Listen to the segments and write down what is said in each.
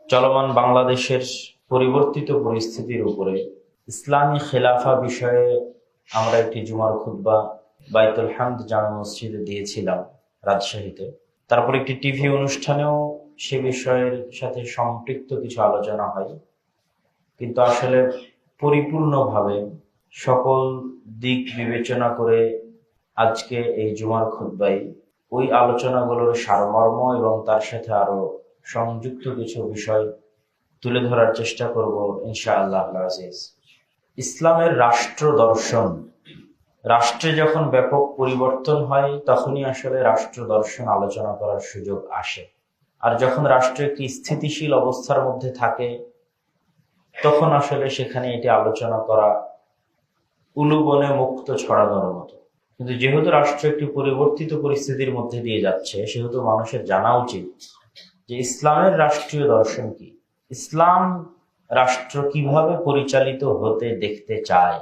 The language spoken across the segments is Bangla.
চলমান বাংলাদেশের পরিবর্তিত পরিস্থিতির উপরে ইসলামী খেলাফা বিষয়ে আমরা একটি জুমার খুতবা বাইতুল হামদ জামে মসজিদে দিয়েছিলাম রাজশাহীতে। তারপর একটি টিভি অনুষ্ঠানেও সে বিষয়ের সাথে সম্পৃক্ত কিছু আলোচনা হয়, কিন্তু আসলে পরিপূর্ণভাবে সকল দিক বিবেচনা করে আজকে এই জুমার খুতবায় ওই আলোচনাগুলোর সারমর্ম এবং তার সাথে আরো সংযুক্ত কিছু বিষয় তুলে ধরার চেষ্টা করব ইনশাআল্লাহ আজিজ। ইসলামের রাষ্ট্র দর্শন, রাষ্ট্রে যখন ব্যাপক পরিবর্তন হয় তখনই আসলে রাষ্ট্র দর্শন আলোচনা করার সুযোগ আসে। আর যখন রাষ্ট্র একটি স্থিতিশীল অবস্থার মধ্যে থাকে তখন আসলে সেখানে এটি আলোচনা করা উলুবনে মুক্ত ছড়ানোর মতো। কিন্তু যেহেতু রাষ্ট্র একটি পরিবর্তিত পরিস্থিতির মধ্যে দিয়ে যাচ্ছে, সেহেতু মানুষের জানা উচিত যে ইসলামের রাষ্ট্রীয় দর্শন কি, ইসলাম রাষ্ট্র কিভাবে পরিচালিত হতে দেখতে চায়।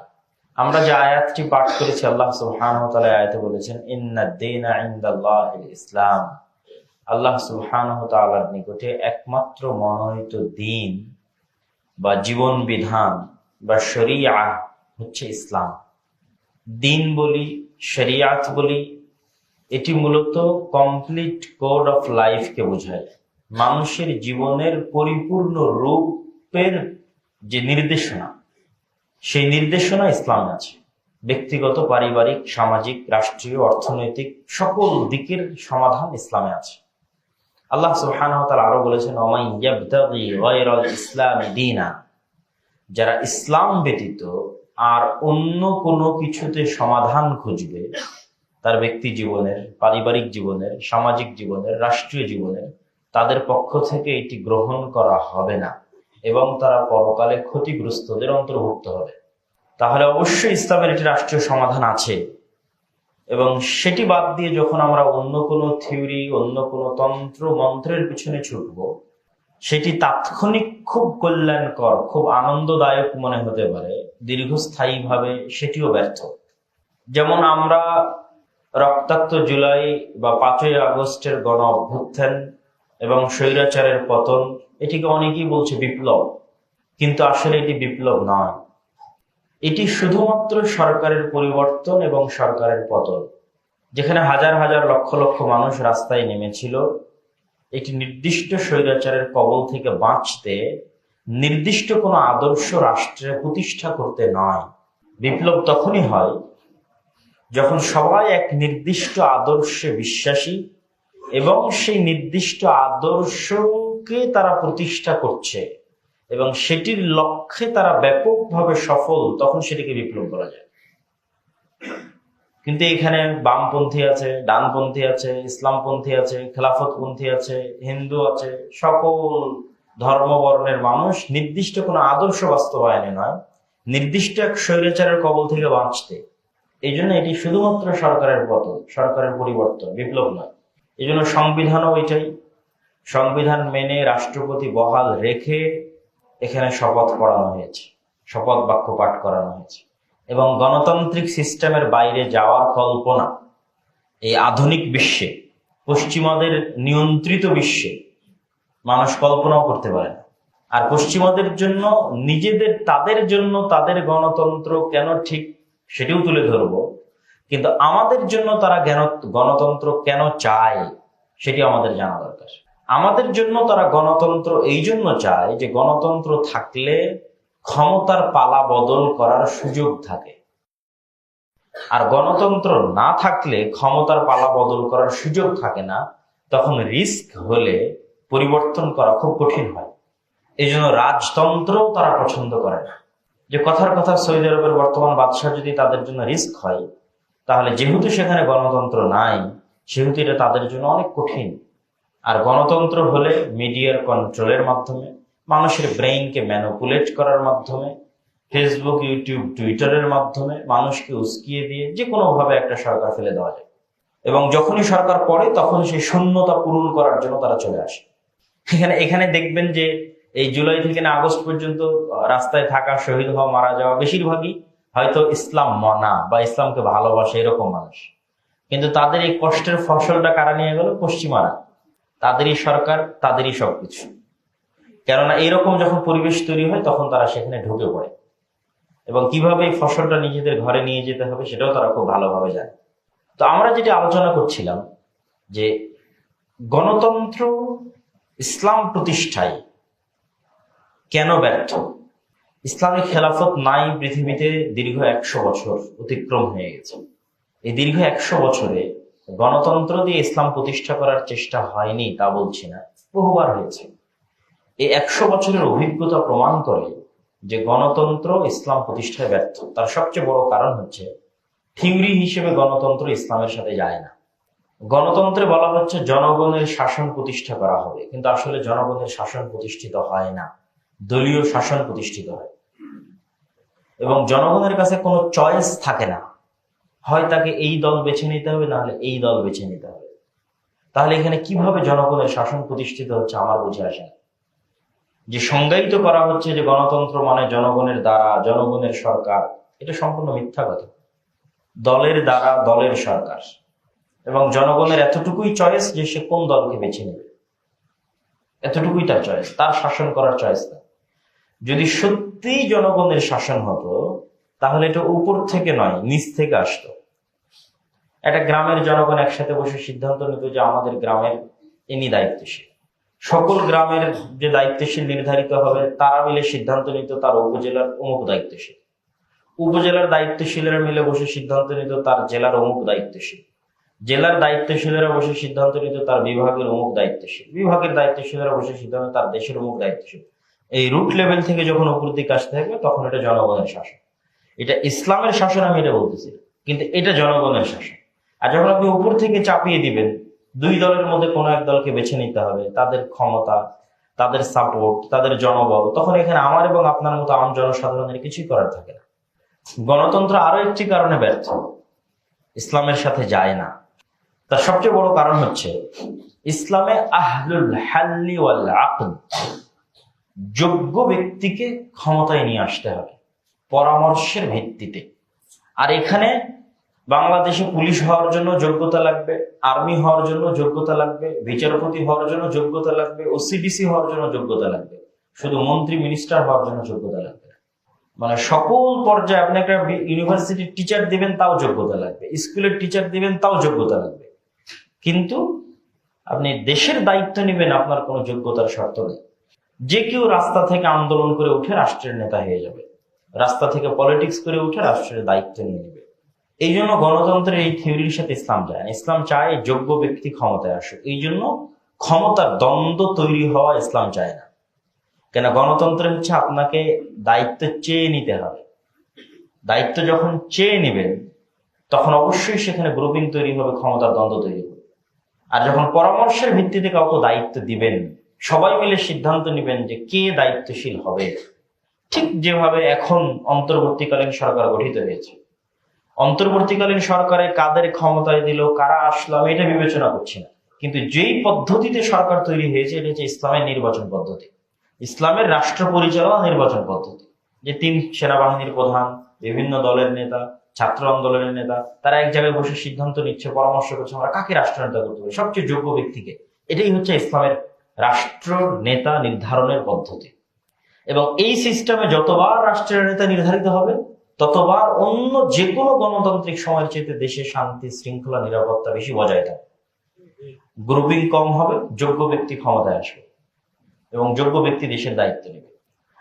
আমরা যে আয়াতটি পাঠ করেছি, আল্লাহ সুবহানাহু ওয়া তাআলা আয়াতে বলেছেন ইন্নাদ দীনা ইনদাল্লাহিল ইসলাম, আল্লাহ সুবহানাহু ওয়া তাআলার নিকটে একমাত্র মনোনীত দিন বা জীবন বিধান বা শরিয়া হচ্ছে ইসলাম। দিন বলি, শরিয়াত বলি, এটি মূলত কমপ্লিট কোড অফ লাইফকে বোঝায়। মানুষের জীবনের পরিপূর্ণ রূপের যে নির্দেশনা, সেই নির্দেশনা ইসলামে আছে। ব্যক্তিগত, পারিবারিক, সামাজিক, রাষ্ট্রীয়, অর্থনৈতিক সকল দিকের সমাধান ইসলামে আছে। আল্লাহ সুবহানাহু ওয়া তাআলা আরো বলেছেন ওয়ামান ইয়াবতাগি গায়রাল ইসলামি দীনা, যারা ইসলাম ব্যতীত আর অন্য কোনো কিছুতে সমাধান খুঁজবে তার ব্যক্তি জীবনের, পারিবারিক জীবনের, সামাজিক জীবনের, রাষ্ট্রীয় জীবনের, তাদের পক্ষ থেকে এটি গ্রহণ করা হবে না এবং তারা পরকালে ক্ষতিগ্রস্তদের অন্তর্ভুক্ত হবে। তাহলে অবশ্যই ইসলামের একটি রাষ্ট্রীয় সমাধান আছে, এবং সেটি বাদ দিয়ে যখন আমরা অন্য কোনো থিওরি, অন্য কোনো তন্ত্র মন্ত্রের পিছনে ছুটব, সেটি তাৎক্ষণিক খুব কল্যাণকর, খুব আনন্দদায়ক মনে হতে পারে, দীর্ঘস্থায়ীভাবে সেটিও ব্যর্থ। যেমন আমরা রক্তাক্ত জুলাই বা 5ই আগস্টের গণ অভ্যুত্থান এবং স্বৈরাচারের পতন, এটিকে অনেকেই বলছে বিপ্লব, কিন্তু আসলে এটি বিপ্লব নয়। এটি শুধুমাত্র সরকারের পরিবর্তন এবং সরকারের পতন। যেখানে হাজার হাজার লক্ষ লক্ষ মানুষ রাস্তায় নেমেছিল একটি নির্দিষ্ট স্বৈরাচারের কবল থেকে বাঁচতে, নির্দিষ্ট কোনো আদর্শ রাষ্ট্রে প্রতিষ্ঠা করতে নয়। বিপ্লব তখনই হয় যখন সবাই এক নির্দিষ্ট আদর্শে বিশ্বাসী এবং সেই নির্দিষ্ট আদর্শকে তারা প্রতিষ্ঠা করছে এবং সেটির লক্ষ্যে তারা ব্যাপকভাবে সফল, তখন সেটিকে বিপ্লব বলা যায়। কিন্তু এখানে বামপন্থী আছে, ডানপন্থী আছে, ইসলামপন্থী আছে, খেলাফতপন্থী আছে, হিন্দু আছে, সকল ধর্মবর্ণের মানুষ নির্দিষ্ট কোনো আদর্শ বাস্তবায়নে নয়, নির্দিষ্ট এক স্বৈরাচারের কবল থেকে বাঁচতে। এই জন্য এটি শুধুমাত্র সরকারের পতন, সরকারের পরিবর্তন, বিপ্লব নয়। এই জন্য সংবিধানও এটাই। সংবিধান মেনে রাষ্ট্রপতি বহাল রেখে এখানে শপথ পড়ানো হয়েছে, শপথ বাক্য পাঠ করানো হয়েছে। এবং গণতান্ত্রিক সিস্টেমের বাইরে যাওয়ার কল্পনা এই আধুনিক বিশ্বে, পশ্চিমাদের নিয়ন্ত্রিত বিশ্বে মানুষ কল্পনাও করতে পারে না। আর পশ্চিমাদের জন্য তাদের জন্য তাদের গণতন্ত্র কেন ঠিক সেটিও তুলে ধরবো, কিন্তু আমাদের জন্য তারা গণতন্ত্র কেন চায় সেটি আমাদের জানা দরকার। আমাদের জন্য তারা গণতন্ত্র এই জন্য চায় যে গণতন্ত্র থাকলে ক্ষমতার পালা বদল করার সুযোগ থাকে, আর গণতন্ত্র না থাকলে ক্ষমতার পালা বদল করার সুযোগ থাকে না। তখন রিস্ক হলে পরিবর্তন করা খুব কঠিন হয়। এই জন্য রাজতন্ত্র তারা পছন্দ করে না। যে কথার কথা সৌদি আরবের বর্তমান বাদশাহ যদি তাদের জন্য রিস্ক হয়, তাহলে যেহেতু সেখানে গণতন্ত্র নাই, সেহেতু এটা তাদের জন্য অনেক কঠিন। আর গণতন্ত্র হলে মিডিয়ার কন্ট্রোলের মাধ্যমে, মানুষের ব্রেইনকে ম্যানিপুলেট করার মাধ্যমে, ফেসবুক, ইউটিউব, টুইটারের মাধ্যমে মানুষকে উস্কিয়ে দিয়ে যে কোনো ভাবে একটা সরকার ফেলে দেওয়া যায়। এবং যখনই সরকার পড়ে তখন সেই শূন্যতা পূরণ করার জন্য তারা চলে আসে। এখানে দেখবেন যে এই জুলাই থেকে না আগস্ট পর্যন্ত রাস্তায় থাকা, শহীদ হওয়া, মারা যাওয়া বেশিরভাগই হয়তো ইসলাম মানা বা ইসলামকে ভালোবাসে এরকম মানুষ। কিন্তু তাদের এই কষ্টের ফসলটা কারা নিয়ে গেল? পশ্চিমারা। তাদেরই সরকার, তাদেরই সবকিছু। কেননা এরকম যখন পরিবেশ তৈরি হয় তখন তারা সেখানে ঢুকে পড়ে এবং কিভাবে এই ফসলটা নিজেদের ঘরে নিয়ে যেতে হবে সেটাও তারা খুব ভালোভাবে জানে। তো আমরা যেটা আলোচনা করছিলাম যে গণতন্ত্র ইসলাম প্রতিষ্ঠায় কেন ব্যর্থ। ইসলামিক খেলাফত নাই পৃথিবীতে দীর্ঘ 100 বছর অতিক্রম হয়ে গেছে। এই দীর্ঘ 100 বছরে গণতন্ত্র দিয়ে ইসলাম প্রতিষ্ঠা করার চেষ্টা হয়নি তা বলছি না, বহুবার হয়েছে। এই 100 বছরের অভিজ্ঞতা প্রমাণ করে যে গণতন্ত্র ইসলাম প্রতিষ্ঠায় ব্যর্থ। তার সবচেয়ে বড় কারণ হচ্ছে থিওরি হিসেবে গণতন্ত্র ইসলামের সাথে যায় না। গণতন্ত্রে বলা হচ্ছে জনগণের শাসন প্রতিষ্ঠা করা হবে, কিন্তু আসলে জনগণের শাসন প্রতিষ্ঠিত হয় না, দলীয় শাসন প্রতিষ্ঠিত হয় এবং জনগণের কাছে কোনো চয়েস থাকে না, হয় তাকে এই দল বেছে নিতে হবে, না হলে এই দল বেছে নিতে হবে। তাহলে এখানে কিভাবে জনগণের শাসন প্রতিষ্ঠিত হচ্ছে আমার বুঝে আসে না। যে সংজ্ঞায়িত করা হচ্ছে যে গণতন্ত্র মানে জনগণের দ্বারা জনগণের সরকার, এটা সম্পূর্ণ মিথ্যা কথা। দলের দ্বারা দলের সরকার এবং জনগণের এতটুকুই চয়েস যে সে কোন দলকে বেছে নেবে, এতটুকুই তার চয়েস, তার শাসন করার চয়েস না। যদি সত্যিই জনগণের শাসন হতো তাহলে এটা উপর থেকে নয়, নিচ থেকে আসতো। একটা গ্রামের জনগণ একসাথে বসে সিদ্ধান্ত নিত যে আমাদের গ্রামের ইনি দায়িত্বশীল। সকল গ্রামের যে দায়িত্বশীল নির্ধারিত হবে তারা মিলে সিদ্ধান্ত নিত তার উপজেলার অমুক দায়িত্বশীল। উপজেলার দায়িত্বশীলেরা মিলে বসে সিদ্ধান্ত নিত তার জেলার অমুক দায়িত্বশীল। জেলার দায়িত্বশীলেরা বসে সিদ্ধান্ত নিত তার বিভাগের অমুক দায়িত্বশীল। বিভাগের দায়িত্বশীলেরা বসে সিদ্ধান্ত তার দেশের অমুক দায়িত্বশীল। এই রুট লেভেল থেকে যখন উপর দিকে আসতে থাকবে তখন এটা জনগণের শাসন। এটা ইসলামের শাসন আমি এটা বলতেছি, কিন্তু এটা জনগণের শাসন। আর যখন আপনি উপর থেকে চাপিয়ে দিবেন দুই দলের মধ্যে কোনো এক দলকে বেছে নিতে হবে, তাদের ক্ষমতা, তাদের সাপোর্ট, তাদের জনবল, তখন এখানে আমার এবং আপনার মতো আম জনসাধারণের কিছুই করার থাকে না। গণতন্ত্র আরো একটি কারণে ব্যর্থ, ইসলামের সাথে যায় না। তার সবচেয়ে বড় কারণ হচ্ছে ইসলামে আহলুল হাল্লি ওয়াল আকদ, যোগ্য ব্যক্তিকে ক্ষমতায় নিয়ে আসতে হবে পরামর্শের ভিত্তিতে। আর এখানে বাংলাদেশে পুলিশ হওয়ার জন্য যোগ্যতা লাগবে, আর্মি হওয়ার জন্য যোগ্যতা লাগবে, বিচারপতি হওয়ার জন্য যোগ্যতা লাগবে, ওসিডিসি হওয়ার জন্য যোগ্যতা লাগবে, শুধু মন্ত্রী মিনিস্টার হওয়ার জন্য যোগ্যতা লাগবে। মানে সকল পর্যায়ে আপনি একটা ইউনিভার্সিটির টিচার দিবেন তাও যোগ্যতা লাগবে, স্কুলের টিচার দিবেন তাও যোগ্যতা লাগবে। কিন্তু আপনি দেশের দায়িত্ব নেবেন আপনার কোনো যোগ্যতার শর্ত নেই। যে কেউ রাস্তা থেকে আন্দোলন করে উঠে রাষ্ট্রের নেতা হয়ে যাবে, রাস্তা থেকে পলিটিক্স করে উঠে রাষ্ট্রের দায়িত্ব নিয়ে নেবে। এই জন্য গণতন্ত্রের এই থিওরির সাথে ইসলাম যায় না। ইসলাম চায় যোগ্য ব্যক্তি ক্ষমতায় আসুক। এই জন্য ক্ষমতার দ্বন্দ্ব তৈরি হওয়া ইসলাম চায় না। কেন? গণতন্ত্র হচ্ছে আপনাকে দায়িত্ব চেয়ে নিতে হবে। দায়িত্ব যখন চেয়ে নেবেন তখন অবশ্যই সেখানে গ্রুপিং তৈরি হবে, ক্ষমতার দ্বন্দ্ব তৈরি হবে। আর যখন পরামর্শের ভিত্তিতে কাউকে দায়িত্ব দিবেন, সবাই মিলে সিদ্ধান্ত নেবেন যে কে দায়িত্বশীল হবে। ঠিক যেভাবে এখন অন্তর্বর্তীকালীন সরকার গঠিত হয়েছে, অন্তর্বর্তীকালীন সরকারে কাদের ক্ষমতায় দিল, কারা আসলো, আমি এটা বিবেচনা করছি না। কিন্তু যেই পদ্ধতিতে সরকার তৈরি হয়েছে এটা হচ্ছে ইসলামের নির্বাচন পদ্ধতি, ইসলামের রাষ্ট্র পরিচালনা নির্বাচন পদ্ধতি। যে 3 সেনাবাহিনীর প্রধান, বিভিন্ন দলের নেতা, ছাত্র আন্দোলনের নেতা, তারা এক জায়গায় বসে সিদ্ধান্ত নিচ্ছে, পরামর্শ করছে আমরা কাকে রাষ্ট্রনেতা করতে পারি, সবচেয়ে যোগ্য ব্যক্তিকে। এটাই হচ্ছে ইসলামের রাষ্ট্র নেতা নির্ধারণের পদ্ধতি। এবং এই সিস্টেমে যতবার রাষ্ট্রের নেতা নির্ধারিত হবে ততবার অন্য যে কোনো গণতান্ত্রিক সময়ের চেয়ে দেশে শান্তি, শৃঙ্খলা, নিরাপত্তা বেশি বজায় থাকবে, গ্রুপিং কম হবে, যোগ্য ব্যক্তি ক্ষমতায় আসবে এবং যোগ্য ব্যক্তি দেশের দায়িত্ব নেবে।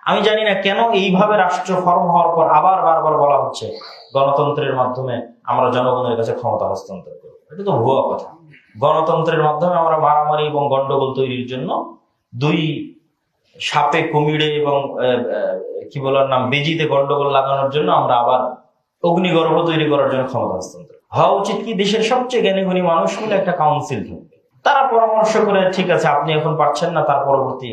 আমি জানি না কেন এইভাবে রাষ্ট্র ফর্ম হওয়ার পর আবার বারবার বলা হচ্ছে গণতন্ত্রের মাধ্যমে আমরা জনগণের কাছে ক্ষমতা হস্তান্তর করবো। এটা তো ভুয়া কথা। গণতন্ত্রের মাধ্যমে আমরা মারামারি এবং গন্ডগোল তৈরির জন্য, দুই সাপে কুমিরে এবং কি বলার নাম বেজিতে গন্ডগোল লাগানোর জন্য আমরা আবার অগ্নিগর্ভ তৈরি করার জন্য ক্ষমতা হস্তান্তর হওয়া উচিত কি দেশের সবচেয়ে জ্ঞানীগুণী মানুষ মিলে একটা কাউন্সিল থাকবে, তারা পরামর্শ করে ঠিক আছে আপনি এখন পারছেন না, তার পরবর্তী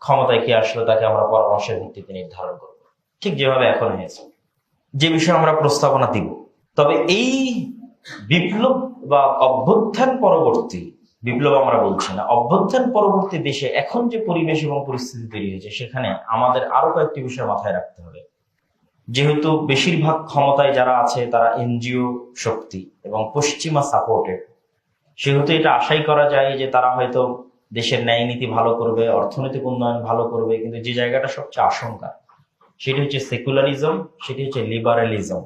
ক্ষমতায় কে আসলো তাকে আমরা পরামর্শের ভিত্তিতে নির্ধারণ করব, ঠিক যেভাবে এখন হয়েছে, যে বিষয়ে আমরা প্রস্তাবনা দিব। তবে এই বিপ্লব বা অভ্যুত্থান পরবর্তী, বিপ্লব আমরা বলছি না, অভ্যুত্থান পরবর্তী দেশে এখন যে পরিবেশ এবং পরিস্থিতি তৈরি হয়েছে সেখানে আমাদের আরো কয়েকটি বিষয় মাথায় রাখতে হবে। যেহেতু বেশিরভাগ ক্ষমতায় যারা আছে তারা এনজিও শক্তি এবং পশ্চিমা সাপোর্টেড, সেহেতু এটা আশাই করা যায় যে তারা হয়তো দেশের ন্যায় নীতি ভালো করবে, অর্থনৈতিক উন্নয়ন ভালো করবে, কিন্তু যে জায়গাটা সবচেয়ে আশঙ্কা সেটি হচ্ছে সেকুলারিজম, সেটি হচ্ছে লিবারালিজম।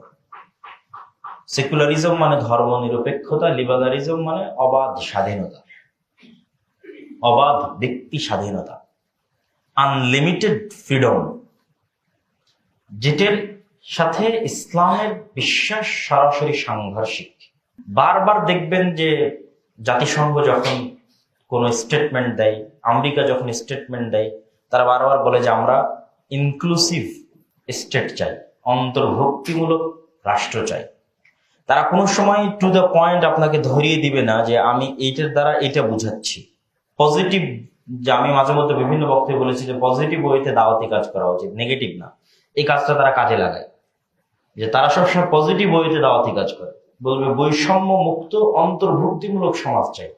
সেকুলারিজম মানে ধর্ম নিরপেক্ষতা, লিবারালিজম মানে অবাধ স্বাধীনতা, অবাধ ব্যক্তি স্বাধীনতা, আনলিমিটেড ফ্রিডম, যেটার সাথে ইসলামের বিশ্বাস সরাসরি সাংঘর্ষিক। বারবার দেখবেন যে জাতিসংঘ যখন কোন স্টেটমেন্ট দেয়, আমেরিকা যখন স্টেটমেন্ট দেয়, তারা বারবার বলে যে আমরা ইনক্লুসিভ স্টেট চাই, অন্তর্ভুক্তিমূলক রাষ্ট্র চাই। তারা কোনো সময় টু দ্য পয়েন্ট আপনাকে ধরিয়ে দিবে না যে আমি এইটার দ্বারা এটা বুঝাচ্ছি। পজিটিভ, যে আমি মাঝে মধ্যে বিভিন্ন বক্তব্যে বলেছি যে পজিটিভ ওয়েতে দাওয়াতি কাজ করা উচিত, নেগেটিভ না। এই কাজটা তারা কাজে লাগায়, যে তারা সবসময় পজিটিভ ওয়েতে দাওয়াতি কাজ করে, বলবে বৈষম্য মুক্ত অন্তর্ভুক্তিমূলক সমাজ চাই।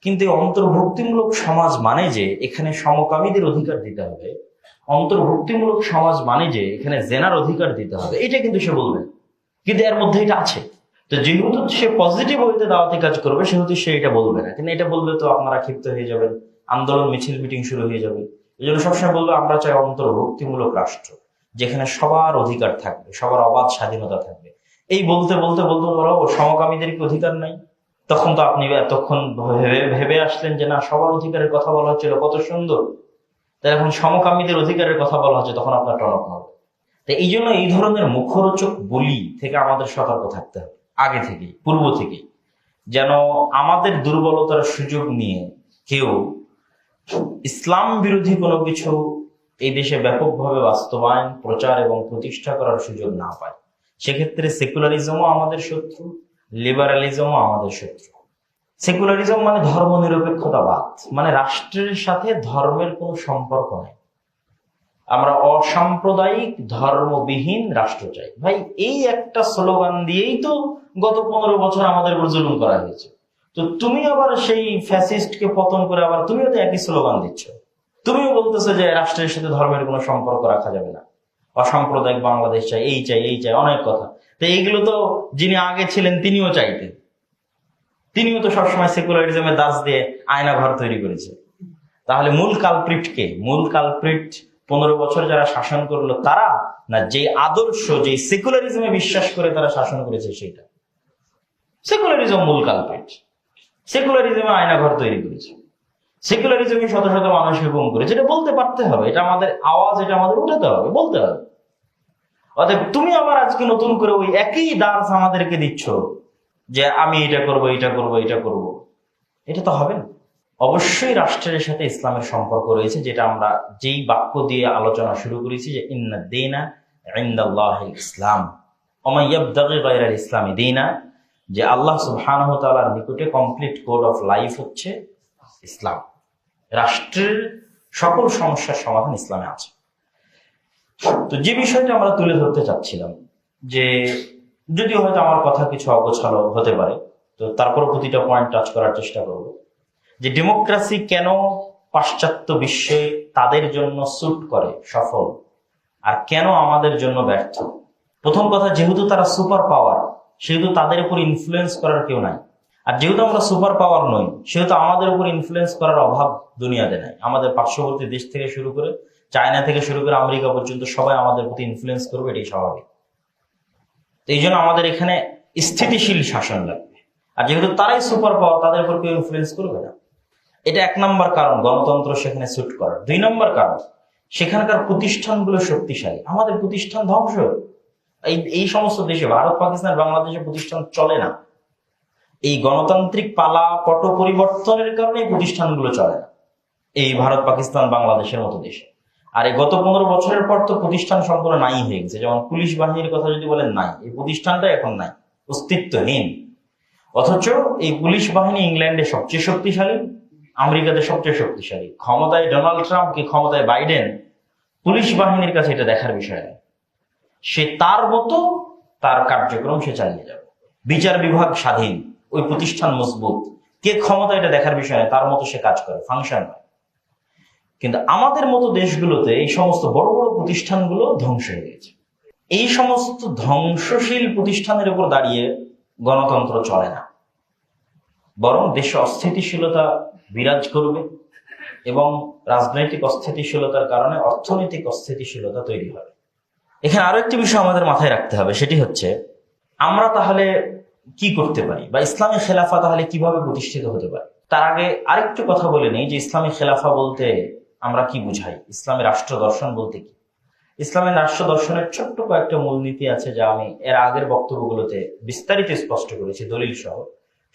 কিন্তু অন্তর্ভুক্তিমূলক সমাজ মানে যে এখানে সমকামীদের অধিকার দিতে হবে, অন্তর্ভুক্তিমূলক সমাজ মানে যে এখানে জেনার অধিকার দিতে হবে, এটা কিন্তু সে বলবে না। কিন্তু এর মধ্যে এটা আছে। তো যেহেতু সে পজিটিভ ওয়েতে দাওয়াতি কাজ করবে, সেহেতু সে এটা বলবে না। কিন্তু এটা বললে তো আপনারা ক্ষিপ্ত হয়ে যাবেন, আন্দোলন মিছিল মিটিং শুরু হয়ে যাবে। এই জন্য সবসময় বলবো আমরা চাই অন্তর্ভুক্তিমূলক রাষ্ট্র, যেখানে সবার অধিকার থাকবে, সবার অবাধ স্বাধীনতা থাকবে। এই বলতে বলতে বলতে বলো সমকামীদের কি অধিকার নাই? তখন তো আপনি এতক্ষণ ভেবে আসলেন যে না, সবার অধিকারের কথা বলা হচ্ছিল, কত সুন্দর। তাই এখন সমকামীদের অধিকারের কথা বলা হচ্ছে, তখন আপনার টনক হবে। তো এই জন্য এই ধরনের মুখরোচক বলি থেকে আমাদের সতর্ক থাকতে হবে আগে থেকেই, পূর্ব থেকেই, যেন আমাদের দুর্বলতার সুযোগ নিয়ে কেউ ইসলাম বিরোধী কোনো কিছু এই দেশে ব্যাপকভাবে বাস্তবায়ন, প্রচার এবং প্রতিষ্ঠা করার সুযোগ না পায়। সেক্ষেত্রে সেকুলারিজমও আমাদের শত্রু, লিবারালিজমও আমাদের শত্রু। সেকুলারিজম মানে ধর্ম নিরপেক্ষতাবাদ, মানে রাষ্ট্রের সাথে ধর্মের কোনো সম্পর্ক নেই। আমরা অসাম্প্রদায়িক ধর্মবিহীন রাষ্ট্র চাই। ভাই, এই একটা স্লোগান দিয়েই তো গত 15 বছর আমাদের উপর জুলুম করা হয়েছে। তো তুমি আবার সেই ফ্যাসিস্টকে পতন করে আবার তুমিও তো একই স্লোগান দিচ্ছ। তুমিও বলতেছো যে রাষ্ট্রের সাথে ধর্মের কোনো সম্পর্ক রাখা যাবে না, অসাম্প্রদায়িক বাংলাদেশ চাই, এই চাই, এই চাই, অনেক কথা। তো এইগুলো তো যিনি আগে ছিলেন তিনিও চাইতেন। তিনিও তো সবসময় সেকুলারিজমের দাস দিয়ে আয়না ঘর তৈরি করেছে। তাহলে মূল কালপ্রিট কে? মূল কালপ্রিট 15 বছর যারা শাসন করলো তারা, না যে আদর্শ, যে সেকুলারিজমে বিশ্বাস করে তারা শাসন করেছে সেটা? সেকুলারিজম মূল কালপ্রিট। সেকুলারিজমে আয়না ঘর তৈরি করেছে, সেকুলারিজমে শত শত মানুষকে গুম করেছে। এটা বলতে পারতে হবে, এটা আমাদের আওয়াজ, এটা আমাদের উঠাতে হবে, বলতে হবে। অতএব তুমি আবার আজকে নতুন করে ওই একই দাস আমাদেরকে দিচ্ছ যে আমি এটা করব, এটা করব, এটা করব, এটা তো হবে না। অবশ্যই রাষ্ট্রের সাথে ইসলামের সম্পর্ক রয়েছে, যেটা আমরা যেই বাক্য দিয়ে আলোচনা শুরু করেছি যে ইন্না দীনা ইনদাল্লাহিল ইসলাম ওয়া মান ইয়াবতাগি গায়রাল ইসলামি দীনা, যে আল্লাহ সুবহানাহু ওয়া তাআলার নিকটে কমপ্লিট কোড অফ লাইফ হচ্ছে ইসলাম। রাষ্ট্রের সকল সমস্যার সমাধান ইসলামে আছে। তো যে বিষয়টা আমরা তুলে ধরতে চাচ্ছিলাম, যে যদিও হয়তো আমার কথা কিছু অগোছালো হতে পারে, তো তারপর প্রতিটা পয়েন্ট টাচ করার চেষ্টা করব। যে ডেমোক্রেসি কেন পাশ্চাত্য বিশ্বে তাদের জন্য স্যুট করে, সফল, আর কেন আমাদের জন্য ব্যর্থ। প্রথম কথা, যেহেতু তারা সুপার পাওয়ার, সেহেতু তাদের উপর ইনফ্লুয়েন্স করার কেউ নাই। আর যেহেতু আমরা সুপার পাওয়ার নই, সেহেতু আমাদের উপর ইনফ্লুয়েন্স করার অভাব দুনিয়াতে নাই। আমাদের পার্শ্ববর্তী দেশ থেকে শুরু করে, চায়না থেকে শুরু করে আমেরিকা পর্যন্ত সবাই আমাদের প্রতি ইনফ্লুয়েন্স করবে, এটাই স্বাভাবিক। তো এই জন্য আমাদের এখানে স্থিতিশীল শাসন লাগবে। আর যেহেতু তারাই সুপার পাওয়ার, তাদের উপর কেউ ইনফ্লুয়েন্স করবে না। এটা 1 নম্বর কারণ, গণতন্ত্র সেখানে স্যুট করার। 2 নম্বর কারণ, সেখানকার প্রতিষ্ঠানগুলো শক্তিশালী। আমাদের প্রতিষ্ঠান ধ্বংস। এই সমস্ত দেশে, ভারত, পাকিস্তান, বাংলাদেশে প্রতিষ্ঠান চলে না। এই গণতান্ত্রিক পালা পট পরিবর্তনের কারণে এই প্রতিষ্ঠানগুলো চলে না, এই ভারত, পাকিস্তান, বাংলাদেশের মতো দেশে। আর এই গত 15 বছরের পর তো প্রতিষ্ঠান সম্পূর্ণ নাই হয়ে গেছে। যেমন পুলিশ বাহিনীর কথা যদি বলেন, নাই, এই প্রতিষ্ঠানটা এখন নাই, অস্তিত্বহীন। অথচ এই পুলিশ বাহিনী ইংল্যান্ডে সবচেয়ে শক্তিশালী, আমেরিকাতে সবচেয়ে শক্তিশালী। ক্ষমতায় ডোনাল্ড ট্রাম্প কি ক্ষমতায় বাইডেন, পুলিশ বাহিনীর কাছে এটা দেখার বিষয় নয়। সে তার মতো তার কার্যক্রম সে চালিয়ে যাবে। বিচার বিভাগ স্বাধীন, ওই প্রতিষ্ঠান মজবুত, কে ক্ষমতা এটা দেখার বিষয় নয়, তার মতো সে কাজ করে, ফাংশন হয়। কিন্তু আমাদের মতো দেশগুলোতে এই সমস্ত বড় বড় প্রতিষ্ঠানগুলো ধ্বংস হয়ে গেছে। এই সমস্ত ধ্বংসশীল প্রতিষ্ঠানের উপর দাঁড়িয়ে গণতন্ত্র চলে না, বরং দেশে অস্থিতিশীলতা বিরাজ করবে, এবং রাজনৈতিক অস্থিতিশীলতার কারণে অর্থনৈতিক অস্থিতিশীলতা তৈরি হবে। এখানে আরো একটি বিষয় আমাদের মাথায় রাখতে হবে, সেটি হচ্ছে আমরা তাহলে কি করতে পারি, বা ইসলামী খেলাফা তাহলে কিভাবে প্রতিষ্ঠিত হতে পারে। তার আগে আরেকটু কথা বলে নেই যে ইসলামী খেলাফা বলতে আমরা কি বুঝাই, ইসলামী রাষ্ট্র দর্শন বলতে কি। ইসলামের রাষ্ট্র দর্শনের ছোট্ট কয়েকটা মূলনীতি আছে, যা আমি এর আগের বক্তব্যগুলোতে বিস্তারিত স্পষ্ট করেছি দলিল সহ।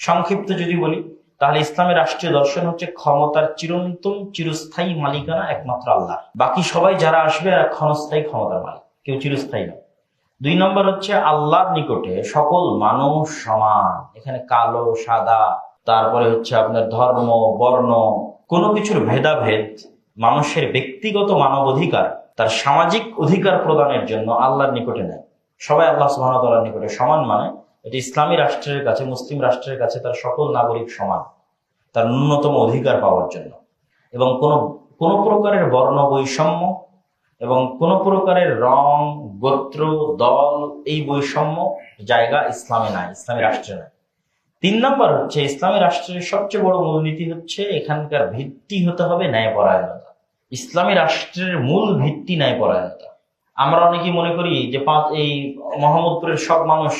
সংক্ষিপ্ত যদি বলি, তাহলে ইসলামের রাষ্ট্রীয় দর্শন হচ্ছে ক্ষমতার চিরন্তন চিরস্থায়ী মালিকানা একমাত্র আল্লাহ, বাকি সবাই যারা আসবে আর ক্ষণস্থায়ী ক্ষমতার মালিক, কেউ চিরস্থায়ী নয়। 2 নম্বর হচ্ছে আল্লাহর নিকটে সকল মানুষ সমান, এখানে কালো সাদা, তারপরে হচ্ছে আপনার ধর্ম বর্ণ কোনো কিছুর ভেদাভেদ মানুষের ব্যক্তিগত মানবাধিকার তার সামাজিক অধিকার প্রদানের জন্য আল্লাহর নিকটে নেয়। সবাই আল্লাহ সুবহানাহু ওয়া তাআলার নিকটে সমান, মানে এটি ইসলামী রাষ্ট্রের কাছে, মুসলিম রাষ্ট্রের কাছে তার সকল নাগরিক সমান তার ন্যূনতম অধিকার পাওয়ার জন্য। এবং কোন প্রকারের বর্ণ বৈষম্য এবং কোন প্রকারের রং, গোত্র, দল, এই বৈষম্য জায়গা ইসলামে নাই, ইসলামী রাষ্ট্রে নাই। 3 নম্বর হচ্ছে ইসলামী রাষ্ট্রের সবচেয়ে বড় মূলনীতি হচ্ছে এখানকার ভিত্তি হতে হবে ন্যায়পরায়ণতা। ইসলামী রাষ্ট্রের মূল ভিত্তি ন্যায়পরায়ণতা। আমরা অনেকেই মনে করি যে এই মোহাম্মদপুরের সব মানুষ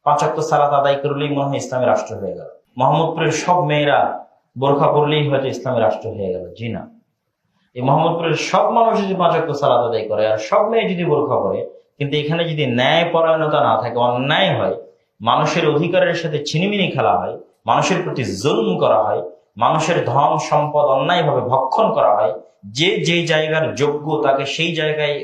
5 ওয়াক্ত সালাত আদায় করলেই মনে হয় ইসলামী রাষ্ট্র হয়ে গেল, মোহাম্মদপুরের সব মেয়েরা বোরখা পরলেই হয়তো ইসলামী রাষ্ট্র হয়ে গেল। জি না, এই মোহাম্মদপুরের সব মানুষ যদি 5 ওয়াক্ত সালাত আদায় করে আর সব মেয়ে যদি বোরখা পরে, কিন্তু এখানে যদি ন্যায়পরায়ণতা না থাকে, অন্যায় হয়, মানুষের অধিকারের সাথে ছিনিমিনি খেলা হয়, মানুষের প্রতি জুলুম করা হয়, মানুষের ধন সম্পদ অন্যায়ভাবে ভক্ষণ করা হয়, যে জায়গার যোগ্য তাকে সেই জায়গায়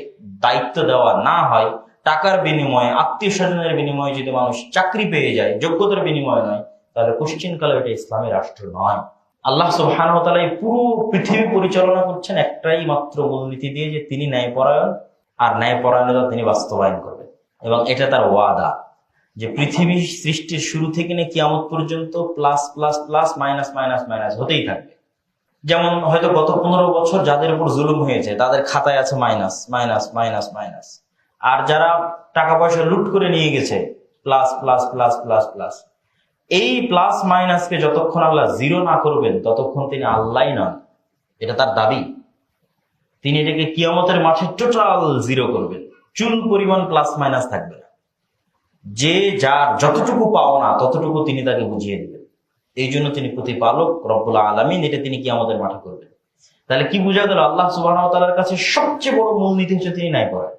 দায়িত্ব দেওয়া না হয়, টাকার বিনিময়ে, আত্মীয় স্বজনের বিনিময়ে যদি মানুষ চাকরি পেয়ে যায়, যোগ্যতার বিনিময়ে নয়, তাহলে কোশ্চিনকালে এটা ইসলামী রাষ্ট্র নয়। আল্লাহ সুবহানাহু ওয়া তাআলা পুরো পৃথিবী পরিচালনা করছেন একটাই মাত্র মূলনীতি দিয়ে, যে তিনি ন্যায়পরায়ণ, আর ন্যায়পরায়ণতা তিনি বাস্তবায়ন করবেন। এবং এটা তার ওয়াদা যে পৃথিবী সৃষ্টির শুরু থেকে নিয়ে কিয়ামত পর্যন্ত plus plus plus minus minus minus হতেই থাকবে। যেমন হয়তো গত 15 বছর যাদের উপর জুলুম হয়েছে তাদের খাতায় আছে মাইনাস মাইনাস মাইনাস মাইনাস, আর যারা টাকা পয়সা লুট করে নিয়ে গেছে plus plus plus plus plus. এই প্লাস মাইনাসকে যতক্ষণ আল্লাহ জিরো না করবেন ততক্ষণ তিনি আল্লাহই নন, এটা তার দাবি। তিনি এটাকে কিয়ামতের মাঠে টোটাল জিরো করবেন, চুল পরিমাণ প্লাস মাইনাস থাকবে না। যে যার যতটুকু পাওনা ততটুকু তিনি তাকে বুঝিয়ে দিবেন। এই জন্য তিনি প্রতিপালক রব্বুল আলামিন, এটা তিনি কিয়ামতের মাঠে করবেন। তাহলে কি বোঝা গেল? আল্লাহ সুবহানাহু ওয়া তাআলার কাছে সবচেয়ে বড় মূলনীতি হচ্ছে তিনি ন্যায়পরায়ণ।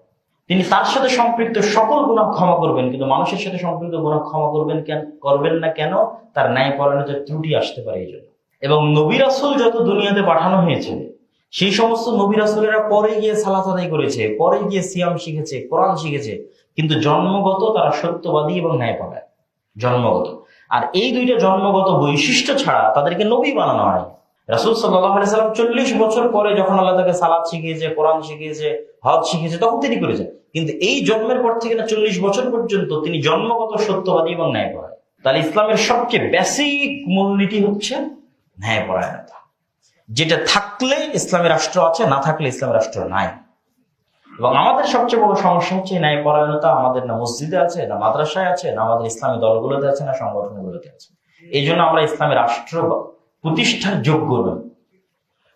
তিনি তার সাথে সম্পৃক্ত সকল গুনাহ ক্ষমা করবেন, কিন্তু মানুষের সাথে সম্পৃক্ত গুনাহ ক্ষমা করবেন না কেন? তার ন্যায়পরায়ণতার ত্রুটি আসতে পারে এই জন্য। এবং নবী রাসূল যত দুনিয়াতে পাঠানো হয়েছে, সেই সমস্ত নবী রাসূলেরা পরে গিয়ে সালাত আদায় করেছে, পরে গিয়ে সিয়াম শিখেছে, কোরআন শিখেছে, কিন্তু জন্মগত তারা সত্যবাদী এবং ন্যায়পরায়ণ, জন্মগত। আর এই দুইটা জন্মগত বৈশিষ্ট্য ছাড়া তাদেরকে নবী বানানো হয়। রাসূল সাল্লাল্লাহু আলাইহি সাল্লাম 40 বছর পরে যখন আল্লাহ তাকে সালাত শিখিয়েছে, কোরআন শিখিয়েছে, হজ শিখিয়েছে, তখন তিনি করেছেন। কিন্তু এই জন্মের পর থেকে না 40 বছর পর্যন্ত তিনি জন্মগত সত্যবাদী এবং ন্যায়পরায়ণ। তাহলে ইসলামের সবচেয়ে বেসিক মূলনীতি হচ্ছে ন্যায়পরায়ণতা, যেটা থাকলে ইসলামী রাষ্ট্র আছে, না থাকলে ইসলামী রাষ্ট্র নাই। এবং আমাদের সবচেয়ে বড় সমস্যা হচ্ছে ন্যায়পরায়ণতা আমাদের না মসজিদে আছে, না মাদ্রাসায় আছে, না আমাদের ইসলামী দলগুলোতে আছে, না সংগঠনগুলোতে আছে। এই জন্য আমরা ইসলামী রাষ্ট্র প্রতিষ্ঠার যোগ্য নই।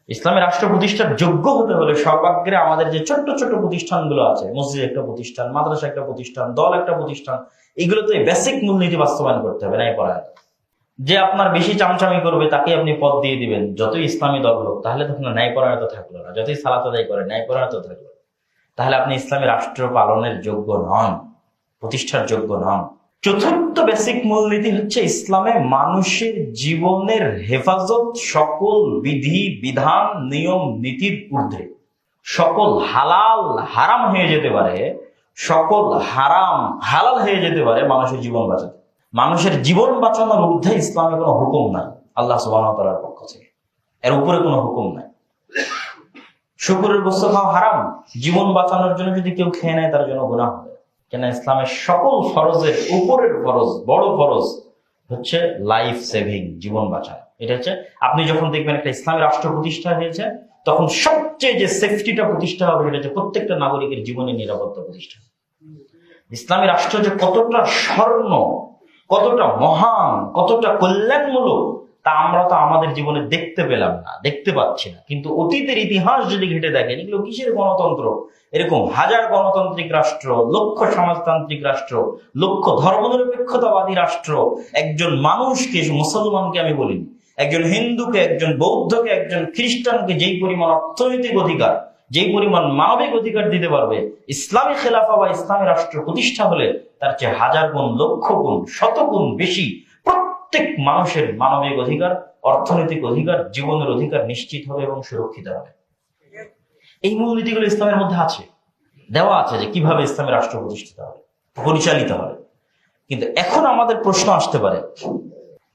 ইসলামী রাষ্ট্র প্রতিষ্ঠার যোগ্য হতে হলে সর্বাগ্রে আমাদের যে ছোট্ট ছোট্ট প্রতিষ্ঠানগুলো আছে, মসজিদ একটা প্রতিষ্ঠান, মাদ্রাসা একটা প্রতিষ্ঠান, দল একটা প্রতিষ্ঠান, এগুলোতে বেসিক মূলনীতি বাস্তবায়ন করতে হবে ন্যায়পরায়ণতা। যে আপনার বেশি চামচামি করবে তাকে আপনি পদ দিয়ে দিবেন, যতই ইসলামী দল হোক, তাহলে তখন ন্যায়পরায়ণতা থাকলো না। যতই সালাত আদায় করে ন্যায়পরায়ণতা থাকলো, তাহলে আপনি ইসলামী রাষ্ট্র পালনের যোগ্য নন, প্রতিষ্ঠার যোগ্য নন। চতুর্থ বেসিক মূলনীতি হচ্ছে ইসলামে মানুষের জীবনের হেফাজত সকল বিধি বিধান নিয়ম নীতির ঊর্ধ্বে। সকল হালাল হারাম হয়ে যেতে পারে, সকল হারাম হালাল হয়ে যেতে পারে মানুষের জীবন বাঁচাতে। মানুষের জীবন বাঁচানোর ঊর্ধ্বে ইসলামে কোনো হুকুম নাই আল্লাহ সুবহানাহু ওয়া তাআলার পক্ষ থেকে, এর উপরে কোনো হুকুম নাই। শুকরের গোশত খাওয়া হারাম, জীবন বাঁচানোর জন্য যদি কেউ খেয়ে নেয় তার জন্য গুনাহ হবে। কেন? ইসলামের সকল ফরজের উপরের ফরজ, বড় ফরজ হচ্ছে লাইফ সেভিং, জীবন বাঁচানো। এটা হচ্ছে আপনি যখন দেখবেন একটা ইসলামী রাষ্ট্র প্রতিষ্ঠা হয়েছে, তখন সবচেয়ে যে সেফটিটা প্রতিষ্ঠা হবে সেটা হচ্ছে প্রত্যেকটা নাগরিকের জীবনের নিরাপত্তা প্রতিষ্ঠা। ইসলামী রাষ্ট্র যে কতটা স্বর্ণ, কতটা মহান, কতটা কল্যাণমূলক, তা আমরা তো আমাদের জীবনে দেখতে পেলাম না, দেখতে পাচ্ছি না। কিন্তু অতীতের ইতিহাস যদি ঘেটে দেখেন, এগুলো কিসের গণতন্ত্র? এরকম হাজার গণতান্ত্রিক রাষ্ট্র, লক্ষ সমাজতান্ত্রিক রাষ্ট্র, লক্ষ ধর্মনিরপেক্ষতাবাদী রাষ্ট্র, একজন মানুষকে, মুসলমানকে আমি বলিনি, একজন হিন্দুকে, একজন বৌদ্ধকে, একজন খ্রিস্টানকে যেই পরিমাণ অর্থনৈতিক অধিকার, যেই পরিমাণ মানবিক অধিকার দিতে পারবে, ইসলামী খেলাফা বা ইসলামী রাষ্ট্র প্রতিষ্ঠা হলে তার চেয়ে হাজার গুণ, লক্ষ গুণ, শত গুণ বেশি প্রত্যেক মানুষের মানবিক অধিকার, অর্থনৈতিক অধিকার, জীবনের অধিকার নিশ্চিত হবে এবং সুরক্ষিত হবে। এই মূলনীতিগুলো ইসলামের মধ্যে আছে, দেওয়া আছে যে কিভাবে ইসলামী রাষ্ট্র প্রতিষ্ঠিত হবে, পরিচালিত হবে। কিন্তু এখন আমাদের প্রশ্ন আসতে পারে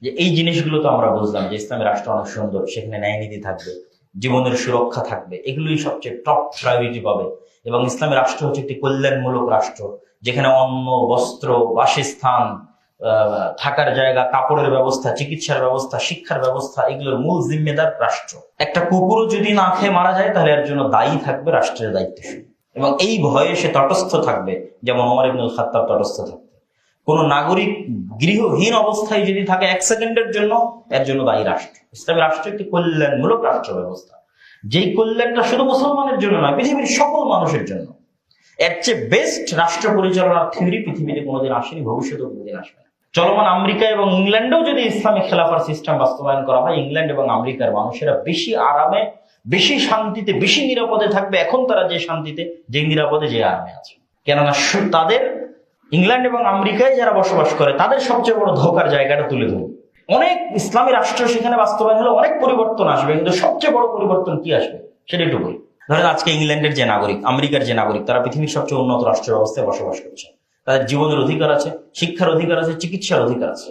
যে এই জিনিসগুলো তো আমরা বুঝলাম যে ইসলামী রাষ্ট্র অনেক সুন্দর, সেখানে ন্যায় নীতি থাকবে, জীবনের সুরক্ষা থাকবে, এগুলোই সবচেয়ে টপ প্রায়োরিটি পাবে। এবং ইসলামী রাষ্ট্র হচ্ছে একটি কল্যাণমূলক রাষ্ট্র, যেখানে অন্ন, বস্ত্র, বাসস্থান, থাকার জায়গা, কাপড়ের ব্যবস্থা, চিকিৎসার ব্যবস্থা, শিক্ষার ব্যবস্থা, এগুলোর মূল জিম্মেদার রাষ্ট্র। একটা কুকুরও যদি না খেয়ে মারা যায় তাহলে এর জন্য দায়ী থাকবে রাষ্ট্রের দায়িত্বশীল, এবং এই ভয়ে সে তটস্থ থাকবে, যেমন ওমর ইবনুল খাত্তাব তটস্থ থাকবে। কোন নাগরিক গৃহহীন অবস্থায় যদি থাকে 1 সেকেন্ডের জন্য, এর জন্য দায়ী রাষ্ট্র। ইসলামী রাষ্ট্র একটি কল্যাণমূলক রাষ্ট্র ব্যবস্থা, যেই কল্যাণটা শুধু মুসলমানের জন্য নয়, পৃথিবীর সকল মানুষের জন্য। এর চেয়ে বেস্ট রাষ্ট্র পরিচালনার থিওরি পৃথিবীতে কোনোদিন আসেনি, ভবিষ্যতে কোনোদিন আসবে না। চলমান আমেরিকা এবং ইংল্যান্ডেও যদি ইসলামী খেলাফার সিস্টেম বাস্তবায়ন করা হয়, ইংল্যান্ড এবং আমেরিকার মানুষেরা বেশি আরামে, বেশি শান্তিতে, বেশি নিরাপদে থাকবে এখন তারা যে শান্তিতে, যে নিরাপদে, যে আরামে আছে। কেননা তাদের ইংল্যান্ড এবং আমেরিকায় যারা বসবাস করে তাদের সবচেয়ে বড় ধোকার জায়গাটা তুলে ধরুন। অনেক ইসলামী রাষ্ট্র সেখানে বাস্তবায়ন হলে অনেক পরিবর্তন আসবে, কিন্তু সবচেয়ে বড় পরিবর্তন কি আসবে সেটা একটু বলি। ধরেন আজকে ইংল্যান্ডের যে নাগরিক, আমেরিকার যে নাগরিক, তারা পৃথিবীর সবচেয়ে উন্নত রাষ্ট্র ব্যবস্থায় বসবাস করছে, তাদের জীবনের অধিকার আছে, শিক্ষার অধিকার আছে, চিকিৎসার অধিকার আছে।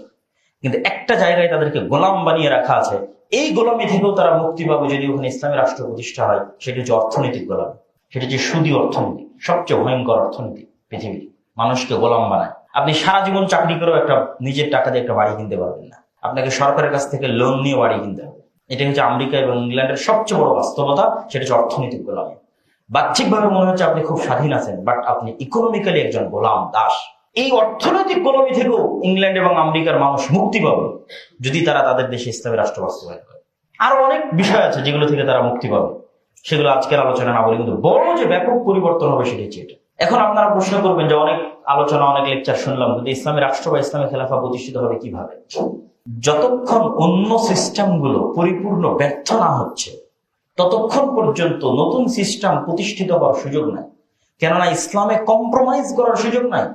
কিন্তু একটা জায়গায় তাদেরকে গোলাম বানিয়ে রাখা আছে। এই গোলামি থেকেও তারা মুক্তি পাবে যদি ওখানে ইসলামী রাষ্ট্র প্রতিষ্ঠা হয়। সেটা হচ্ছে অর্থনৈতিক গোলামি, সেটা হচ্ছে সুদী অর্থনীতি, সবচেয়ে ভয়ঙ্কর অর্থনীতি পৃথিবীর। মানুষকে গোলাম বানায়। আপনি সারা জীবন চাকরি করেও একটা নিজের টাকা দিয়ে একটা বাড়ি কিনতে পারবেন না, আপনাকে সরকারের কাছ থেকে লোন নিয়ে বাড়ি কিনতে হবে। এটা হচ্ছে আমেরিকা এবং ইংল্যান্ডের সবচেয়ে বড় বাস্তবতা, সেটা হচ্ছে অর্থনৈতিক গোলামি। বাহ্যিকভাবে মনে হচ্ছে আপনি খুব স্বাধীন আছেন, বাট আপনি ইকোনমিক্যালি একজন গোলাম, দাস। এই অর্থনৈতিক গোলামি থেকেও ইংল্যান্ড এবং আমেরিকার মানুষ মুক্তি পাবে যদি তারা তাদের দেশে ইসলামী রাষ্ট্র বাস্তবায়ন করে। আরো অনেক বিষয় আছে যেগুলো থেকে তারা মুক্তি পাবে, সেগুলো আজকের আলোচনা না বলি, কিন্তু বড় যে ব্যাপক পরিবর্তন হবে সেটা হচ্ছে এটা। এখন আপনারা প্রশ্ন করবেন যে অনেক আলোচনা, অনেক লেকচার শুনলাম, কিন্তু ইসলামী রাষ্ট্র বা ইসলামী খেলাফা প্রতিষ্ঠিত হবে কিভাবে? যতক্ষণ অন্য সিস্টেমগুলো পরিপূর্ণ ব্যর্থ না হচ্ছে ততক্ষণ পর্যন্ত নতুন সিস্টেম প্রতিষ্ঠিত হওয়ার সুযোগ নাই। কেননা ইসলামে কম্প্রোমাইজ করার সুযোগ নাই।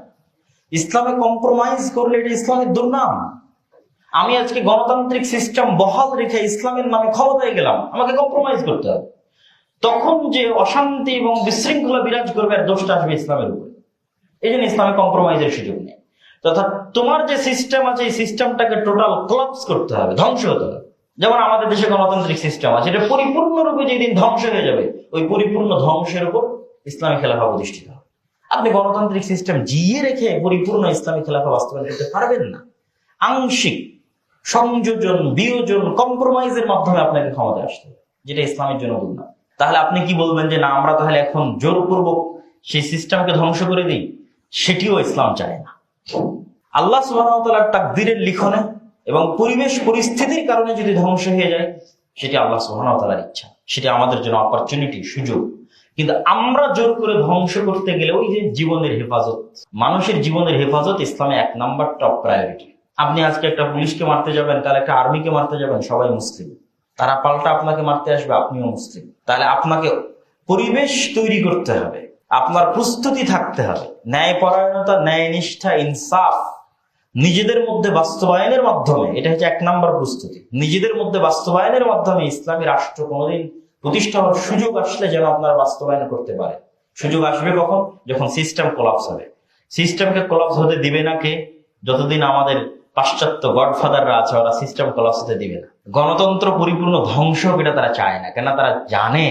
ইসলামে কম্প্রোমাইজ করলে এটা ইসলামের দুর্নাম। আমি আজকে গণতান্ত্রিক সিস্টেম বহাল রেখে ইসলামের নামে ক্ষমতায় গেলাম, আমাকে কম্প্রোমাইজ করতে হবে। তখন যে অশান্তি এবং বিশৃঙ্খলা বিরাজ করবে, আর দোষটা আসবে ইসলামের উপরে। এই জন্য ইসলামে কম্প্রোমাইজের সুযোগ নেই। তথা তোমার যে সিস্টেম আছে, এই সিস্টেমটাকে টোটাল কোলাপস করতে হবে, ধ্বংস হতে হবে। যেমন আমাদের দেশে গণতান্ত্রিক সিস্টেম আছে, এটা পরিপূর্ণরূপে যেদিন ধ্বংস হয়ে যাবে, ওই পরিপূর্ণ ধ্বংসের উপর ইসলামী খেলাফা প্রতিষ্ঠিত হবে। আপনি গণতান্ত্রিক সিস্টেম জিয়ে রেখে পরিপূর্ণ ইসলামী খেলাফা বাস্তবায়ন করতে পারবেন না। আংশিক সংযোজন, বিয়োজন, কম্প্রোমাইজের মাধ্যমে আপনাকে ক্ষমতায় আসতে হবে, যেটা ইসলামের জন্য দুর্নাম। তাহলে আপনি কি বলবেন যে না, আমরা তাহলে এখন জোরপূর্বক সেই সিস্টেমকে ধ্বংস করে দিই? সেটিও ইসলাম চায় না। আল্লাহ সুবহানাহু ওয়া তাআলার তাকদীরের লিখনে এবং পরিবেশ পরিস্থিতির কারণে যদি ধ্বংস হয়ে যায়, সেটি আল্লাহ সুবহানাহু ওয়া তাআলার ইচ্ছা, সেটি আমাদের জন্য অপরচুনিটি, সুযোগ। কিন্তু আমরা জোর করে ধ্বংস করতে গেলে ওই যে জীবনের হেফাজত, মানুষের জীবনের হেফাজত ইসলামে 1 নাম্বার টপ প্রায়োরিটি। আপনি আজকে একটা পুলিশকে মারতে যাবেন, তাহলে একটা আর্মিকে মারতে যাবেন, সবাই মুসলিম, তারা পাল্টা আপনাকে মারতে আসবে, আপনিও মুসলিম। তাহলে আপনাকে পরিবেশ তৈরি করতে হবে, আপনার প্রস্তুতি থাকতে হবে, ন্যায়পরায়ণতা, ন্যায় নিষ্ঠা, ইনসাফ নিজেদের মধ্যে বাস্তবায়নের মাধ্যমে। এটা হচ্ছে 1 নাম্বার প্রস্তুতি। নিজেদের মধ্যে বাস্তবায়নের মাধ্যমে ইসলামী রাষ্ট্র কোনোদিন প্রতিষ্ঠা হওয়ার সুযোগ আসলে যেন আপনারা বাস্তবায়ন করতে পারে। সুযোগ আসবে কখন? যখন সিস্টেম কোলাপস হবে। সিস্টেমকে কোলাপস হতে দিবে না কে? যতদিন আমাদের পাশ্চাত্য গডফাদাররা আছে, ওরা সিস্টেম কোলাপস হতে দিবে না। গণতন্ত্র পরিপূর্ণ ধ্বংস হোক এটা তারা চায় না, কেন তারা জানে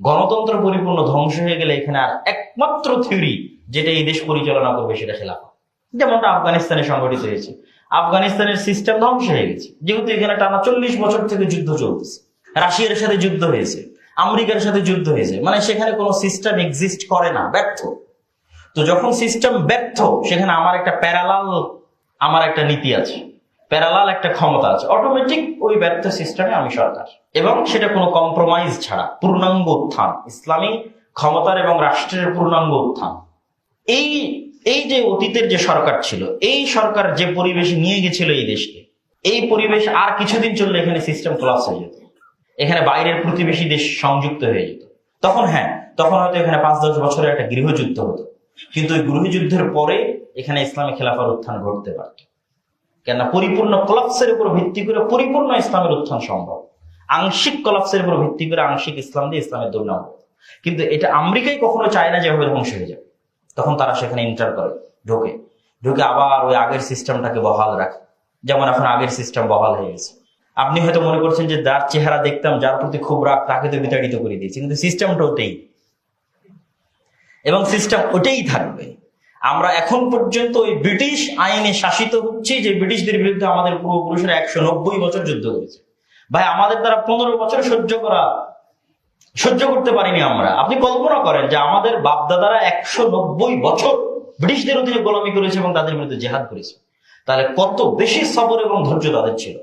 গণতন্ত্র পরিপূর্ণ ধ্বংস হয়ে গেলে এখানে আর একমাত্র থিওরি যেটা এই দেশ পরিচালনা করবে সেটা খেলাফত। যেমনটা আফগানিস্তানে সংগঠিত হয়েছে। আফগানিস্তানের সিস্টেম ধ্বংস হয়ে গেছে, যেহেতু এখানে টানা 40 বছর থেকে যুদ্ধ চলতেছে। রাশিয়ার সাথে যুদ্ধ হয়েছে, আমেরিকার সাথে যুদ্ধ হয়েছে, মানে সেখানে কোনো সিস্টেম এক্সিস্ট করে না, ব্যর্থ। তো যখন সিস্টেম ব্যর্থ, সেখানে আমার একটা প্যারালাল, আমার একটা নীতি আছে, প্যারালাল একটা ক্ষমতা আছে, অটোমেটিক ওই ব্যর্থ সিস্টেমে আমি সরকার, এবং সেটা কোনো কম্প্রোমাইজ ছাড়া পূর্ণাঙ্গ উত্থান, ইসলামী ক্ষমতার এবং রাষ্ট্রের পূর্ণাঙ্গ উত্থান। এই এই যে অতীতের যে সরকার ছিল, এই সরকার যে পরিবেশ নিয়ে গেছিল এই দেশকে, এই পরিবেশ আর কিছুদিন চললে এখানে সিস্টেম কোলাপস হয়ে যেত, এখানে বাইরের প্রতিবেশী দেশ সংযুক্ত হয়ে যেত। তখন তখন হয়তো এখানে 5-10 বছরের একটা গৃহযুদ্ধ হতো, কিন্তু ওই গৃহযুদ্ধের পরে এখানে ইসলামী খেলাফার উত্থান ঘটতে পারত। কেননা পরিপূর্ণ কোলাপসের উপর ভিত্তি করে পরিপূর্ণ ইসলামের উত্থান সম্ভব, আংশিক কোলাপসের উপর ভিত্তি করে আংশিক ইসলাম দিয়ে ইসলামের দুর্নাম। কিন্তু এটা আমেরিকাই কখনো চায় না যে এভাবে ধ্বংস হয়ে যাবে। তখন তারা সেখানে ইন্টার করে, ঢোকে আবার ওই আগের সিস্টেমটাকে বহাল রাখে। যেমন এখন আগের সিস্টেম বহাল হয়ে গেছে। আপনি হয়তো মনে করছেন যে যার চেহারা দেখতাম, যার প্রতি খুব রাগ, তাকে তো বিতাড়িত করে দিয়েছি, কিন্তু সিস্টেমটা ওটাই, এবং সিস্টেম ওটাই থাকবে। আমরা এখন পর্যন্ত ওই ব্রিটিশ আইনে শাসিত হচ্ছি, যে ব্রিটিশদের বিরুদ্ধে আমাদের পূর্বপুরুষেরা 190 বছর যুদ্ধ করেছে। ভাই, আমাদের দ্বারা 15 বছর সহ্য করতে পারিনি আমরা। আপনি কল্পনা করেন যে আমাদের বাপদাদারা 190 বছর ব্রিটিশদের অধীনে গোলামি করেছে এবং তাদের বিরুদ্ধে জেহাদ করেছে, তাহলে কত বেশি সবর এবং ধৈর্য তাদের ছিল।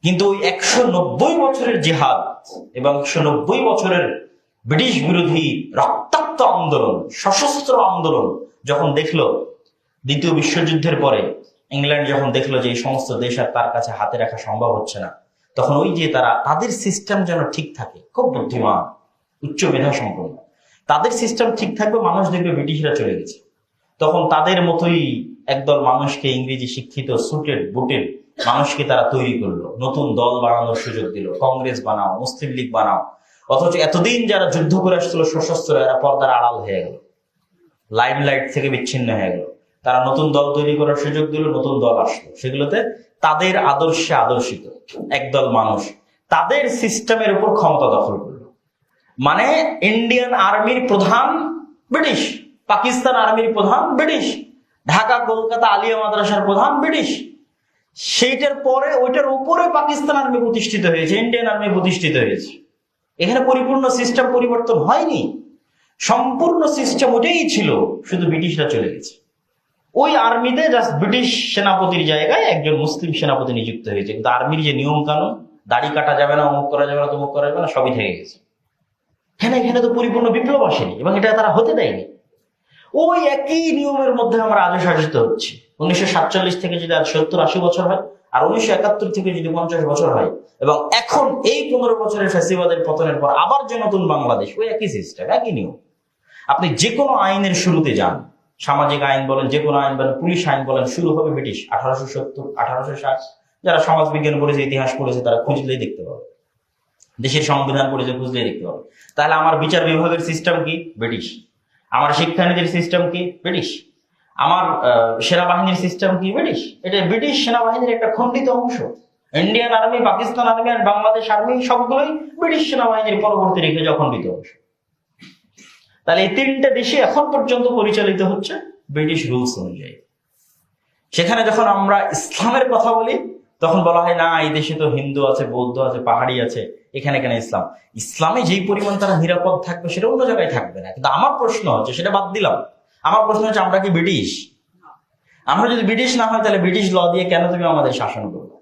কিন্তু ওই 190 বছরের জেহাদ এবং 190 বছরের ব্রিটিশ বিরোধী রক্তাক্ত আন্দোলন, সশস্ত্র আন্দোলন যখন দেখলো দ্বিতীয় বিশ্বযুদ্ধের পরে, ইংল্যান্ড যখন দেখলো যে এই সমস্ত দেশ আর তার কাছে হাতে রাখা সম্ভব হচ্ছে না, তখন ওই যে তাদের সিস্টেম যেন ঠিক থাকে, খুব বুদ্ধিমান, উচ্চ মেধা সম্পন্ন, তাদের সিস্টেম ঠিক থাকবে, মানুষ দেখবে ব্রিটিশরা চলে গেছে। তখন তাদের মতোই একদল মানুষকে, ইংরেজি শিক্ষিত সুটেড বুটেড মানুষকে তারা তৈরি করলো, নতুন দল বানানোর সুযোগ দিল, কংগ্রেস বানাও, মুসলিম লীগ বানাও। অথচ এতদিন যারা যুদ্ধ করে আসছিল সশস্ত্র, এরা পর্দার আড়াল হয়ে গেল, লাইমলাইট থেকে বিচ্ছিন্ন হয়ে গেল। তারা নতুন দল তৈরি করার সুযোগ দিল, নতুন দল আসলো, সেগুলোতে তাদের আদর্শে আদর্শিত একদল মানুষ তাদের সিস্টেমের উপর ক্ষমতা দখল করলো। মানে ইন্ডিয়ান আর্মির প্রধান ব্রিটিশ, পাকিস্তান আর্মির প্রধান ব্রিটিশ, ঢাকা কলকাতা আলিয়া মাদ্রাসার প্রধান ব্রিটিশ। সেইটার পরে ওইটার উপরে পাকিস্তান আর্মি প্রতিষ্ঠিত হয়েছে, ইন্ডিয়ান আর্মি প্রতিষ্ঠিত হয়েছে। এখানে পরিপূর্ণ সিস্টেম পরিবর্তন হয়নি, সম্পূর্ণ সিস্টেম ওটাই ছিল, শুধু ব্রিটিশরা চলে গেছে। ওই আর্মিতে জাস্ট ব্রিটিশ সেনাপতির জায়গায় একজন মুসলিম সেনাপতি নিযুক্ত হয়েছে, কিন্তু আর্মির যে নিয়ম কানুন, দাড়ি কাটা যাবে না, অমুক করা যাবে না, তমুক করা যাবে না, সবই থেকে গেছে। এখানে তো পরিপূর্ণ বিপ্লব আসেনি, এবং এটা তারা হতে দেয়নি। ওই একই নিয়মের মধ্যে আমরা আজও শাসিত হচ্ছি। 1947 থেকে যদি আজ 70-80 বছর হয়, আর 1971 থেকে যদি 50 বছর হয়, এবং এখন এই 15 বছরের ফ্যাসিবাদের পতনের পর আবার যে নতুন বাংলাদেশ, ওই একই সিস্টেম, একই নিয়ম। আপনি যে কোনো আইনের শুরুতে যান, সামাজিক আইন বলেন, যে কোনো আইন বলেন, পুলিশ আইন বলেন, শুরু হবে ব্রিটিশ 1870, 1860। যারা সমাজ বিজ্ঞান পড়েছে, ইতিহাস পড়েছে, তারা খুঁজলেই দেখতে পাবে, দেশের সংবিধান পড়েছে, খুঁজলেই দেখতে পাবে। তাহলে আমার বিচার বিভাগের সিস্টেম কি? ব্রিটিশ। আমার শিক্ষানীতির সিস্টেম কি? ব্রিটিশ। আমার সেনাবাহিনীর সিস্টেম কি? ব্রিটিশ। এটা ব্রিটিশ সেনাবাহিনীর একটা খণ্ডিত অংশ। ইন্ডিয়ান আর্মি, পাকিস্তান আর্মি আর বাংলাদেশ আর্মি সবগুলোই ব্রিটিশ সেনাবাহিনীর পরবর্তী রেখে অখণ্ডিত অংশ। তাহলে এই তিনটা দেশে এখন পর্যন্ত পরিচালিত হচ্ছে ব্রিটিশ রুলস অনুযায়ী। সেখানে যখন আমরা ইসলামের কথা বলি, তখন বলা হয় না, এই দেশে তো হিন্দু আছে, বৌদ্ধ আছে, পাহাড়ি আছে, এখানে কেন ইসলাম? ইসলামে যেই পরিমাণ তারা নিরাপদ থাকবে, সেটা অন্য জায়গায় থাকবে না। কিন্তু আমার প্রশ্ন হচ্ছে, সেটা বাদ দিলাম, আমার প্রশ্ন হচ্ছে, আমরা কি ব্রিটিশ? আমরা যদি ব্রিটিশ না হয়, তাহলে ব্রিটিশ ল দিয়ে কেন তুমি আমাদের শাসন করবে?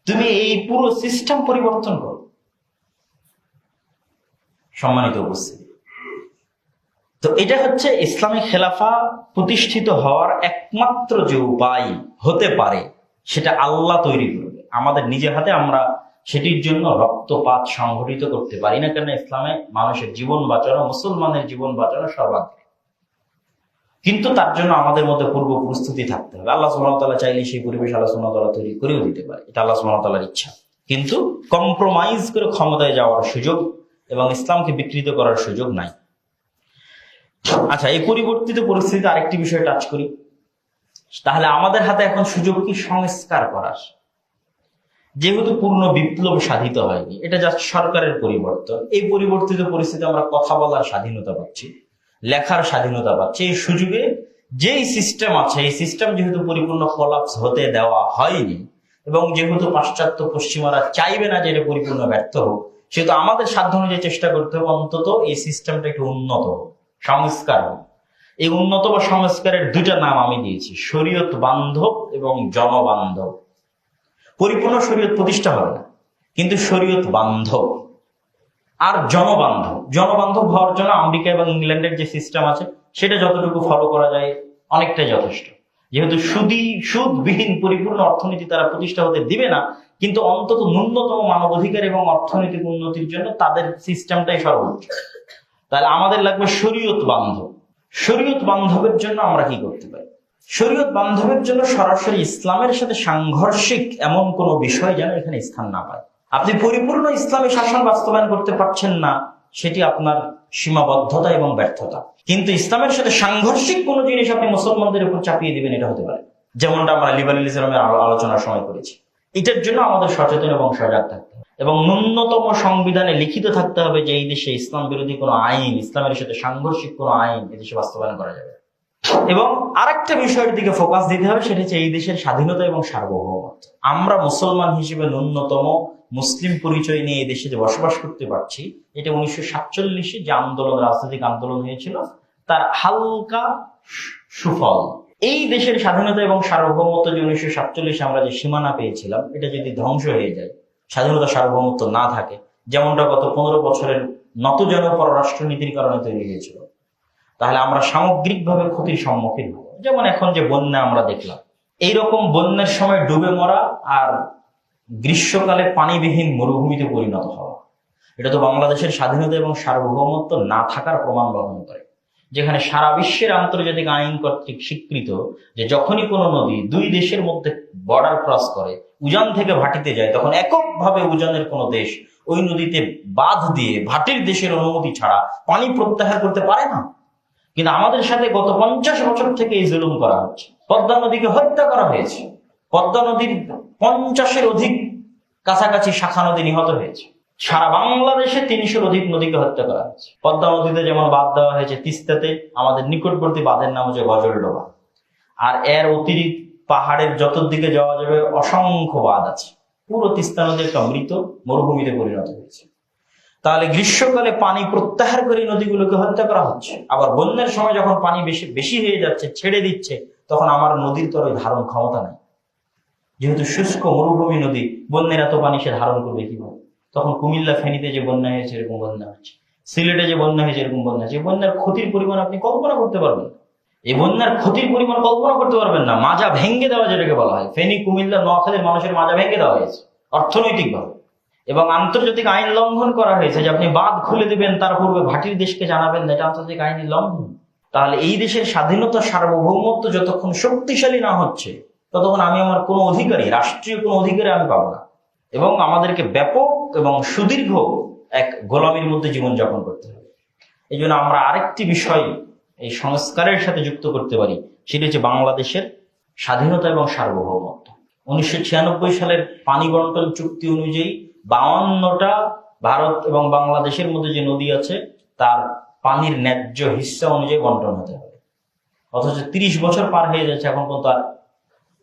তুমি এই পুরো সিস্টেম পরিবর্তন করো। সম্মানিত উপস্থিতি, তো এটা হচ্ছে ইসলামী খেলাফা প্রতিষ্ঠিত হওয়ার একমাত্র যে উপায় হতে পারে, সেটা আল্লাহ তৈরি করবে। আমাদের নিজের হাতে আমরা সেটির জন্য রক্তপাত সংঘটিত করতে পারি না, কেন ইসলামে মানুষের জীবন বাঁচানো, মুসলমানের জীবন বাঁচানো সর্বাগ্রে। কিন্তু তার জন্য আমাদের মধ্যে পূর্ব প্রস্তুতি থাকতে হবে। আল্লাহ সুবহানাহু ওয়া তাআলা চাইলে সেই পরিবেশ আল্লাহ সুবহানাহু ওয়া তাআলা তৈরি করেও দিতে পারে, এটা আল্লাহ সুবহানাহু ওয়া তাআলার ইচ্ছা। কিন্তু কম্প্রোমাইজ করে ক্ষমতায় যাওয়ার সুযোগ এবং ইসলামকে বিকৃত করার সুযোগ নাই। আচ্ছা, এই পরিবর্তিত পরিস্থিতিতে আরেকটি বিষয় টাচ করি। তাহলে আমাদের হাতে এখন সুযোগ কি সংস্কার করার? যেহেতু পূর্ণ বিপ্লব সাধিত হয়নি, এটা জাস্ট সরকারের পরিবর্তন। এই পরিবর্তিত পরিস্থিতি আমরা কথা বলার স্বাধীনতা পাচ্ছি, লেখার স্বাধীনতা পাচ্ছি। এই সুযোগে যেই সিস্টেম আছে, এই সিস্টেম যেহেতু পরিপূর্ণ কোলাপস হতে দেওয়া হয়নি, এবং যেহেতু পাশ্চাত্য পশ্চিমারা চাইবে না যে এটা পরিপূর্ণ ব্যর্থ হোক, সেহেতু আমাদের সাধ্য অনুযায়ী চেষ্টা করতে হবে অন্তত এই সিস্টেমটা একটু উন্নত হোক, সংস্কার হোক। এই উন্নত বা সংস্কারের দুইটা নাম আমি দিয়েছি, শরীয়ত বান্ধব এবং জনবান্ধব। পরিপূর্ণ শরীয়ত প্রতিষ্ঠা হবে না, কিন্তু শরীয়ত বান্ধব। আর জনবান্ধব, জনবান্ধব হওয়ার জন্য আমেরিকা এবং ইংল্যান্ডের যে সিস্টেম আছে সেটা যতটুকু ফলো করা যায় অনেকটাই যথেষ্ট। যেহেতু সুদবিহীন পরিপূর্ণ অর্থনীতি তারা প্রতিষ্ঠা হতে দিবে না, কিন্তু অন্তত ন্যূনতম মানবাধিকার এবং অর্থনৈতিক উন্নতির জন্য তাদের সিস্টেমটাই সর্বোচ্চ। তাহলে আমাদের লাগবে শরীয়ত বান্ধব। শরীয়ত বান্ধবের জন্য আমরা কি করতে পারি? শরীয়ত বান্ধবের জন্য সরাসরি ইসলামের সাথে সাংঘর্ষিক এমন কোনো বিষয় যেন এখানে স্থান না পায়। আপনি পরিপূর্ণ ইসলামী শাসন বাস্তবায়ন করতে পারছেন না, সেটি আপনার সীমাবদ্ধতা এবং ব্যর্থতা। কিন্তু ইসলামের সাথে সাংঘর্ষিক কোনো জিনিস আপনি মুসলমানদের উপর চাপিয়ে দিবেন, এটা হতে পারে। যেমনটা আমরা লিবারেলিজমের আলোচনার সময় করেছি। এটার জন্য আমাদের সচেতন এবং সজাগ থাকতে হবে, এবং ন্যূনতম সংবিধানে লিখিত থাকতে হবে যে এই দেশে ইসলাম বিরোধী কোনো আইন, ইসলামের সাথে সাংঘর্ষিক কোনো আইন এই দেশে বাস্তবায়ন করা যাবে। এবং আরেকটা বিষয়ের দিকে ফোকাস দিতে হবে, সেটা হচ্ছে এই দেশের স্বাধীনতা এবং সার্বভৌমত্ব। আমরা মুসলমান হিসেবে ন্যূনতম মুসলিম পরিচয় নিয়ে এই দেশে যে বসবাস করতে পারছি, এটা 1947 যে আন্দোলন, রাজনৈতিক আন্দোলন হয়েছিল, তার হালকা সুফল। এই দেশের স্বাধীনতা এবং সার্বভৌমত্ব যে 1947 আমরা যে সীমানা পেয়েছিলাম, এটা যদি ধ্বংস হয়ে যায়, স্বাধীনতা সার্বভৌমত্ব না থাকে, যেমনটা গত 15 বছরের নতজানু পররাষ্ট্রনীতির কারণে তৈরি হয়েছিল, তাহলে আমরা সামগ্রিকভাবে ক্ষতির সম্মুখীন হব। যেমন এখন যে বন্যা আমরা দেখলাম, এইরকম বন্যার সময় ডুবে মরা আর গ্রীষ্মকালে পানিবিহীন মরুভূমিতে পরিণত হওয়া, এটা তো বাংলাদেশের স্বাধীনতা এবং সার্বভৌমত্ব না থাকার প্রমাণ বহন করে। যেখানে সারা বিশ্বের আন্তর্জাতিক আইন কর্তৃক স্বীকৃত যে যখনই কোনো নদী দুই দেশের মধ্যে বর্ডার ক্রস করে, উজান থেকে ভাটিতে যায়, তখন এককভাবে উজানের কোনো দেশ ওই নদীতে বাঁধ দিয়ে ভাটির দেশের অনুমতি ছাড়া পানি প্রত্যাহার করতে পারে না। কিন্তু আমাদের সাথে গত 50 বছর থেকে এই জুলুম করা হচ্ছে। পদ্মা নদীকে হত্যা করা হয়েছে, পদ্মা নদীর 50-এর অধিক কাছাকাছি শাখা নদী নিহত হয়েছে, সারা বাংলাদেশে 300-এর অধিক নদীকে হত্যা করা হয়েছে। পদ্মা নদীতে যেমন বাঁধ দেওয়া হয়েছে, তিস্তাতে আমাদের নিকটবর্তী বাঁধের নাম হচ্ছে গজলডোবা, আর এর অতিরিক্ত পাহাড়ের চতুর্দিকে যাওয়া যাবে অসংখ্য বাঁধ আছে। পুরো তিস্তা নদী একটা মৃত মরুভূমিতে পরিণত হয়েছে। তাহলে গ্রীষ্মকালে পানি প্রত্যাহার করে নদীগুলোকে হত্যা করা হচ্ছে, আবার বন্যার সময় যখন পানি বেশি হয়ে যাচ্ছে, ছেড়ে দিচ্ছে, তখন আমার নদীর তো ধারণ ক্ষমতা নাই। যেহেতু শুষ্ক মরুভূমি নদী, বন্যার এত পানি সে ধারণ করবে কিভাবে? তখন কুমিল্লা ফেনীতে যে বন্যা হয়েছে এরকম বন্যা হচ্ছে, সিলেটে যে বন্যা হয়েছে এরকম বন্যা হচ্ছে। বন্যার ক্ষতির পরিমাণ আপনি কল্পনা করতে পারবেন না। এই বন্যার ক্ষতির পরিমাণ কল্পনা করতে পারবেন না। মাজা ভেঙে দেওয়া যেটাকে বলা হয়, ফেনী, কুমিল্লা, নোয়াখালীর মানুষের মাজা ভেঙে দেওয়া হয়েছে অর্থনৈতিকভাবে। এবং আন্তর্জাতিক আইন লঙ্ঘন করা হয়েছে যে আপনি বাঁধ খুলে দেবেন, তার পূর্বে ভাটির দেশকে জানাবেন না, এটা আন্তর্জাতিক আইনের লঙ্ঘন। তাহলে এই দেশের স্বাধীনতা সার্বভৌমত্ব যতক্ষণ শক্তিশালী না হচ্ছে, ততক্ষণ আমি আমার কোনো অধিকারী, রাষ্ট্রীয় কোনো অধিকারী আমি পাবো না। এবং আমাদেরকে ব্যাপক এবং সুদীর্ঘ এক গোলামির মধ্যে জীবনযাপন করতে হবে। এই জন্য আমরা আরেকটি বিষয় এই সংস্কারের সাথে যুক্ত করতে পারি, সেটি হচ্ছে বাংলাদেশের স্বাধীনতা এবং সার্বভৌমত্ব। 1996 সালের পানি বন্টন চুক্তি অনুযায়ী 52টা ভারত এবং বাংলাদেশের মধ্যে যে নদী আছে, তার পানির ন্যায্য হিস্সা অনুযায়ী বন্টন হতে হবে। অথচ 30 বছর পার হয়ে যাচ্ছে, এখন পর্যন্ত আর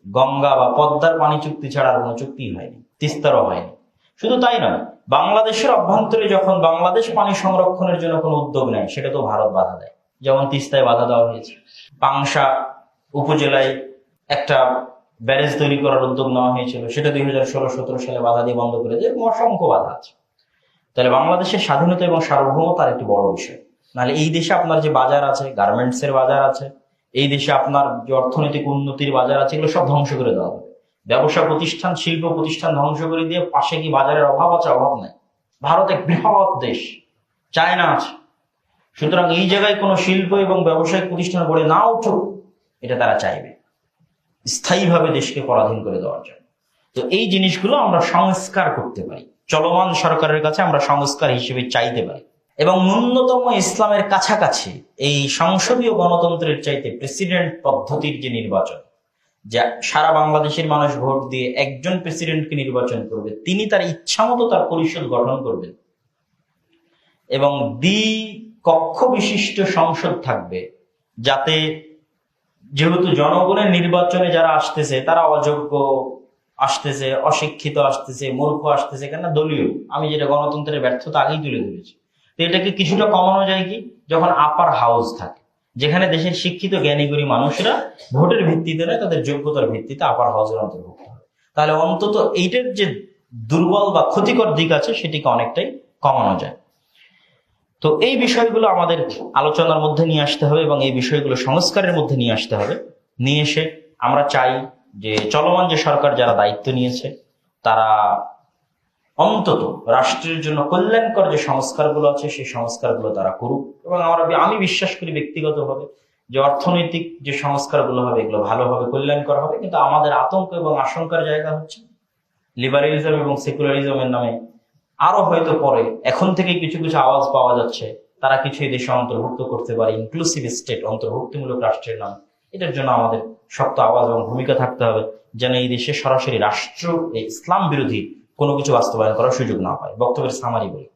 গঙ্গা বা পদ্মার পানি চুক্তি ছাড়া আর কোনো চুক্তি হয়নি, তিস্তারও হয়নি। শুধু তাই নয়, বাংলাদেশের অভ্যন্তরে যখন বাংলাদেশ পানি সংরক্ষণের জন্য কোনো উদ্যোগ নেয়, সেটা তো ভারত বাধা দেয়। যেমন তিস্তায় বাধা দেওয়া হয়েছে, পাংশা উপজেলায় একটা ব্যারেজ তৈরি করার উদ্যোগ নেওয়া হয়েছিল, সেটা 2016-17 সালে বাধা দিয়ে বন্ধ করে দেয়। অসংখ্য বাধা আছে। তাহলে বাংলাদেশের স্বাধীনতা এবং সার্বভৌমত্ব আর একটি বড় বিষয়। নাহলে এই দেশে আপনার যে বাজার আছে, গার্মেন্টস এর বাজার আছে, এই দেশে আপনার যে অর্থনৈতিক উন্নতির বাজার আছে, এগুলো সব ধ্বংস করে দেওয়া হবে। ব্যবসা প্রতিষ্ঠান, শিল্প প্রতিষ্ঠান ধ্বংস করে দিয়ে পাশে কি বাজারের অভাব আছে? অভাব নাই। ভারত এক বৃহৎ দেশ, চায়না আছে। সুতরাং এই জায়গায় কোনো শিল্প এবং ব্যবসায়িক প্রতিষ্ঠান গড়ে না উঠুক, এটা তারা চাইবে স্থায়ীভাবে দেশকে পরাধীন করে দেওয়ার জন্য। তো এই জিনিসগুলো আমরা সংস্কার করতে পারি, চলমান সরকারের কাছে আমরা সংস্কার হিসেবে চাইতে পারি। এবং ন্যূনতম ইসলামের কাছাকাছি এই সংসদীয় গণতন্ত্রের চাইতে প্রেসিডেন্ট পদ্ধতির যে নির্বাচন, যা সারা বাংলাদেশের মানুষ ভোট দিয়ে একজন প্রেসিডেন্টকে নির্বাচন করবে, তিনি তার ইচ্ছা মতো তার পরিষদ গঠন করবেন, এবং কক্ষ বিশিষ্ট সংসদ থাকবে, যাতে যেহেতু জনগণের নির্বাচনে যারা আসতেছে তারা অযোগ্য আসতেছে, অশিক্ষিত আসতেছে, মূর্খ আসতেছে, কেন দলীয়, আমি যেটা গণতন্ত্রের ব্যর্থতা আগেই তুলে ধরেছি। তো এটাকে কিছুটা কমানো যায় কি, যখন আপার হাউস থাকে, যেখানে দেশের শিক্ষিত জ্ঞানীগুণী মানুষরা ভোটের ভিত্তিতে নয়, তাদের যোগ্যতার ভিত্তিতে আপার হাউজের অন্তর্ভুক্ত হয়। তাহলে অন্তত এইটার যে দুর্বল বা ক্ষতিকর দিক আছে সেটিকে অনেকটাই কমানো যায়। তো এই বিষয়গুলো আমাদের আলোচনার মধ্যে নিয়ে আসতে হবে এবং এই বিষয়গুলো সংস্কারের মধ্যে নিয়ে আসতে হবে। নিয়ে এসে আমরা চাই যে চলমান যে সরকার যারা দায়িত্ব নিয়েছে তারা অন্তত রাষ্ট্রের জন্য কল্যাণকর যে সংস্কারগুলো আছে সেই সংস্কারগুলো তারা করুক। এবং আমি বিশ্বাস করি ব্যক্তিগতভাবে যে অর্থনৈতিক যে সংস্কারগুলো হবে এগুলো ভালোভাবে কল্যাণকর হবে। কিন্তু আমাদের আতঙ্ক এবং আশঙ্কার জায়গা হচ্ছে লিবারেলিজম এবং সেকুলারিজমের নামে আরো হয়তো পরে এখন থেকে কিছু কিছু আওয়াজ পাওয়া যাচ্ছে তারা কিছু এই দেশে অন্তর্ভুক্ত করতে পারে, ইনক্লুসিভ স্টেট, অন্তর্ভুক্তিমূলক রাষ্ট্রের নাম। এটার জন্য আমাদের শক্ত আওয়াজ এবং ভূমিকা থাকতে হবে যেন এই দেশে সরাসরি রাষ্ট্র ইসলাম বিরোধী কোনো কিছু বাস্তবায়ন করার সুযোগ না পায়। বক্তব্যের সামারি বলি,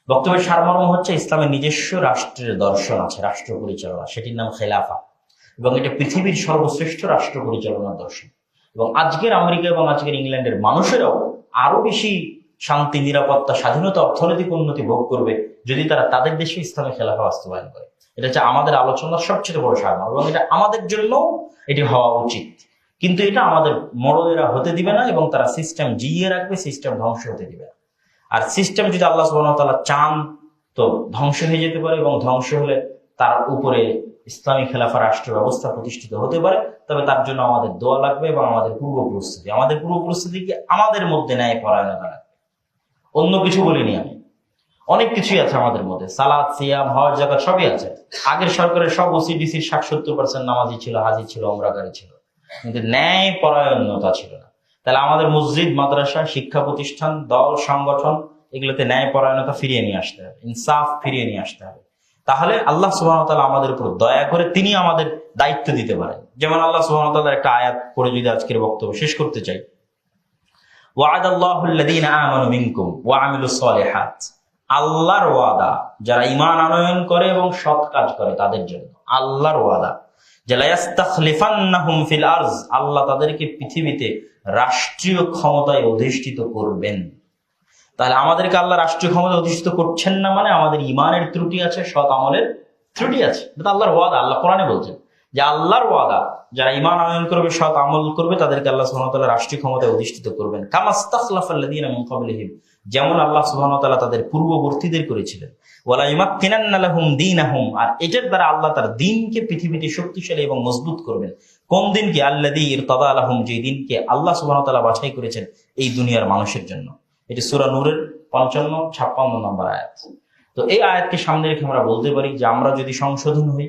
বক্তব্যের সারমর্ম হচ্ছে ইসলামের নিজস্ব রাষ্ট্রের দর্শন আছে, রাষ্ট্র পরিচালনা, সেটির নাম খেলাফা, এবং এটা পৃথিবীর সর্বশ্রেষ্ঠ রাষ্ট্র পরিচালনা দর্শন। এবং আজকের আমেরিকা এবং আজকের ইংল্যান্ডের মানুষেরাও আরো বেশি শান্তি, নিরাপত্তা, স্বাধীনতা, অর্থনৈতিক উন্নতি ভোগ করবে যদি তারা তাদের দেশে ইসলামী খেলাফা বাস্তবায়ন করে। এটা হচ্ছে আমাদের আলোচনার সবচেয়ে বড় সারমর্ম এবং এটা আমাদের জন্য এটি হওয়া উচিত। কিন্তু এটা আমাদের মরদেরা হতে দিবে না এবং তারা সিস্টেম জিইয়ে রাখবে, সিস্টেম ধ্বংস হতে দিবে না। আর সিস্টেম যদি আল্লাহ সুবহানাহু ওয়া তাআলা চান তো ধ্বংস হয়ে যেতে পারে, এবং ধ্বংস হলে তার উপরে ইসলামী খেলাফা রাষ্ট্র ব্যবস্থা প্রতিষ্ঠিত হতে পারে। তবে তার জন্য আমাদের দোয়া লাগবে এবং আমাদের পূর্ব প্রস্তুতি কি আমাদের মধ্যে ন্যায় পরায়ণতা লাগবে। অন্য কিছু বলিনি আমি, অনেক কিছুই আছে আমাদের মধ্যে, সালাত, সিয়াম, হজ, যাকাত সবই আছে। আগের সরকারের সব ওসিডিসির 60-70% নামাজি ছিল, হাজি ছিল, ওমরাকারী ছিল, কিন্তু ন্যায় পরায়ণতা ছিল না। তাহলে আমাদের মসজিদ, মাদ্রাসা, শিক্ষা প্রতিষ্ঠান, দল, সংগঠন এগুলোতে ন্যায় পরায়ণতা ফিরিয়ে নিয়ে আসতে হবে, ইনসাফ ফিরিয়ে নিয়ে আসতে হবে। তাহলে আল্লাহ সুবহানাহু ওয়া তাআলা আমাদের উপর দয়া করে তিনি আমাদের দায়িত্ব দিতে পারেন। যেমন আল্লাহ সুবহানাহু ওয়া তাআলার একটা আয়াত পড়ে যদি আজকের বক্তব্য শেষ করতে চাই, ওয়া'আদাল্লাহু আল্লাযীনা আমানু মিনকুম ওয়া আমিলুস সালিহাত, আল্লাহর ওয়াদা যারা ঈমান আনয়ন করে এবং সৎ কাজ করে তাদের জন্য আল্লাহর ওয়াদা, যে লা ইস্তাখলিফান্নাহুম ফিল আরজ, আল্লাহ তাদেরকে পৃথিবীতে রাষ্ট্রীয় ক্ষমতায় অধিষ্ঠিত করবেন। তাহলে আমাদেরকে আল্লাহ রাষ্ট্রীয় ক্ষমতায় অধিষ্ঠিত করছেন না মানে আমাদের ঈমানের ত্রুটি আছে, সৎ আমলের ত্রুটি আছে। এটা আল্লাহর ওয়াদা, আল্লাহ কোরআনে বলছেন যে আল্লাহর ওয়াদা যারা ঈমান আনয়ন করবে, সৎ আমল করবে, তাদেরকে আল্লাহ সুবহানাহু ওয়া তাআলা রাষ্ট্রীয় ক্ষমতায় অধিষ্ঠিত করবেন। কামাস্তাখলাফাল্লাযীনা মিন ক্বাবলিহিম, যেমন আল্লাহ সুবহানাহু ওয়া তাআলা তাদের পূর্ববর্তীদের করেছিলেন। ওয়ালা ইউমাক্কিনান্না লাহুম দীনাহুম, আর এটার দ্বারা আল্লাহ তার দ্বীনকে পৃথিবীতে শক্তিশালী এবং মজবুত করবেন। কোন দিনকে? আল্লাযী ইরতাদা লাহুম, যে দিনকে আল্লাহ সুবহানাহু ওয়া তাআলা বাছাই করেছেন এই দুনিয়ার মানুষের জন্য। এটি সূরা নূরের 55-56 নম্বর আয়াত। তো এই আয়াতকে সামনে রেখে আমরা বলতে পারি যে আমরা যদি সংশোধন হই,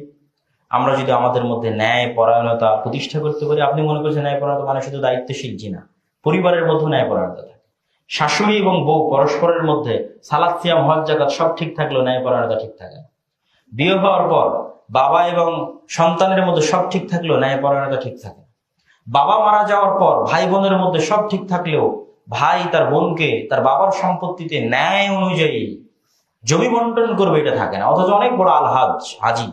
আমরা যদি আমাদের মধ্যে ন্যায় পরায়ণতা প্রতিষ্ঠা করতে পারি। আপনি মনে করছেন ন্যায় পরায়ণতা মানে শুধু দায়িত্বশীল? জি না, পরিবারের মধ্যে ন্যায় পরায়ণতা থাকে। শাশুড়ি এবং বউ পরস্পরের মধ্যে সালাত, সিয়াম, হজ, যাকাত সব ঠিক থাকলেও ন্যায় পরায়ণতা ঠিক থাকে না। বিয়ে হওয়ার পর বাবা এবং সন্তানের মধ্যে সব ঠিক থাকলেও ন্যায় পরায়ণতা ঠিক থাকে না। বাবা মারা যাওয়ার পর ভাই বোনের মধ্যে সব ঠিক থাকলেও ভাই তার বোনকে তার বাবার সম্পত্তিতে ন্যায় অনুযায়ী জমি বন্টন করবে, এটা থাকে না। অথচ অনেক বড় আলহাজ, হাজি,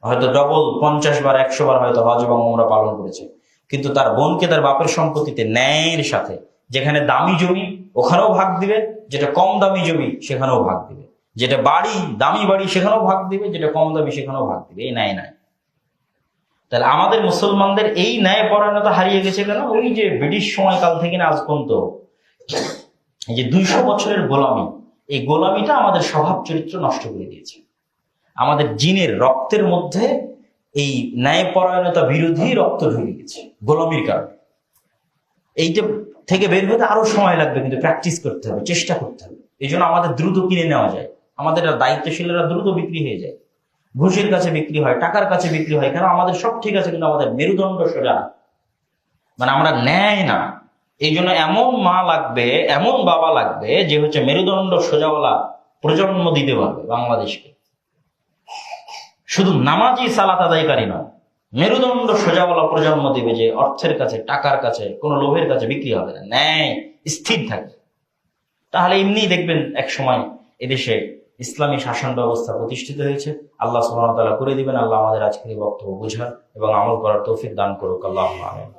হয়তো ডবল 50 বার 100 বার হয়তো হজ এবং উমরা পালন করেছে, কিন্তু তার বোনকে তার বাপের সম্পত্তিতে ন্যায়ের সাথে, যেখানে দামি জমি ওখানেও ভাগ দিবে, যেটা কম দামি জমি সেখানেও ভাগ দিবে, যেটা বাড়ি দামি বাড়ি সেখানেও ভাগ দিবে, যেটা কম দামি সেখানেও ভাগ দিবে। এই ন্যায় নাই। তাহলে আমাদের মুসলমানদের এই ন্যায় পরায়ণতা হারিয়ে গেছে কেন? ওই যে ব্রিটিশ সময়কাল থেকে না আজ পর্যন্ত এই যে 200 বছরের গোলামি, এই গোলামিটা আমাদের স্বভাব চরিত্র নষ্ট করে দিয়েছে। আমাদের জিনের রক্তের মধ্যে এই ন্যায় পরায়ণতা বিরোধী রক্ত ঢুকে গেছে গোলামির কারণে। এইটা থেকে বের হতে আরো সময় লাগবে, কিন্তু প্র্যাকটিস করতে হবে, চেষ্টা করতে হবে। এই জন্য আমাদের দ্রুত কিনে নেওয়া যায়, আমাদের দায়িত্বশীলেরা দ্রুত বিক্রি হয়ে যায়, ঘুষের কাছে বিক্রি হয়, টাকার কাছে বিক্রি হয়। কেন? আমাদের সব ঠিক আছে কিন্তু আমাদের মেরুদণ্ড সোজা, মানে আমরা ন্যায় না। এই জন্য এমন মা লাগবে, এমন বাবা লাগবে যে হচ্ছে মেরুদণ্ড সোজাওয়ালা প্রজন্ম দিতে পারবে বাংলাদেশকে। শুধু নামাজি সালাত আদায়কারী নয়, মেরুদণ্ড সোজাওয়ালা প্রজন্ম দিবে যে অর্থের কাছে, টাকার কাছে, কোনো লোভের কাছে বিক্রি হবে না, ন্যায় স্থির থাকবে। তাহলে এমনি দেখবেন এক সময় এদেশে ইসলামী শাসন ব্যবস্থা প্রতিষ্ঠিত হয়েছে। আল্লাহ সুবহানাহু ওয়া তাআলা করে দিবেন। আল্লাহ আমাদের আজকের বক্তব্য বোঝার এবং আমল করার তৌফিক দান করুক। আল্লাহুম্মা আমিন।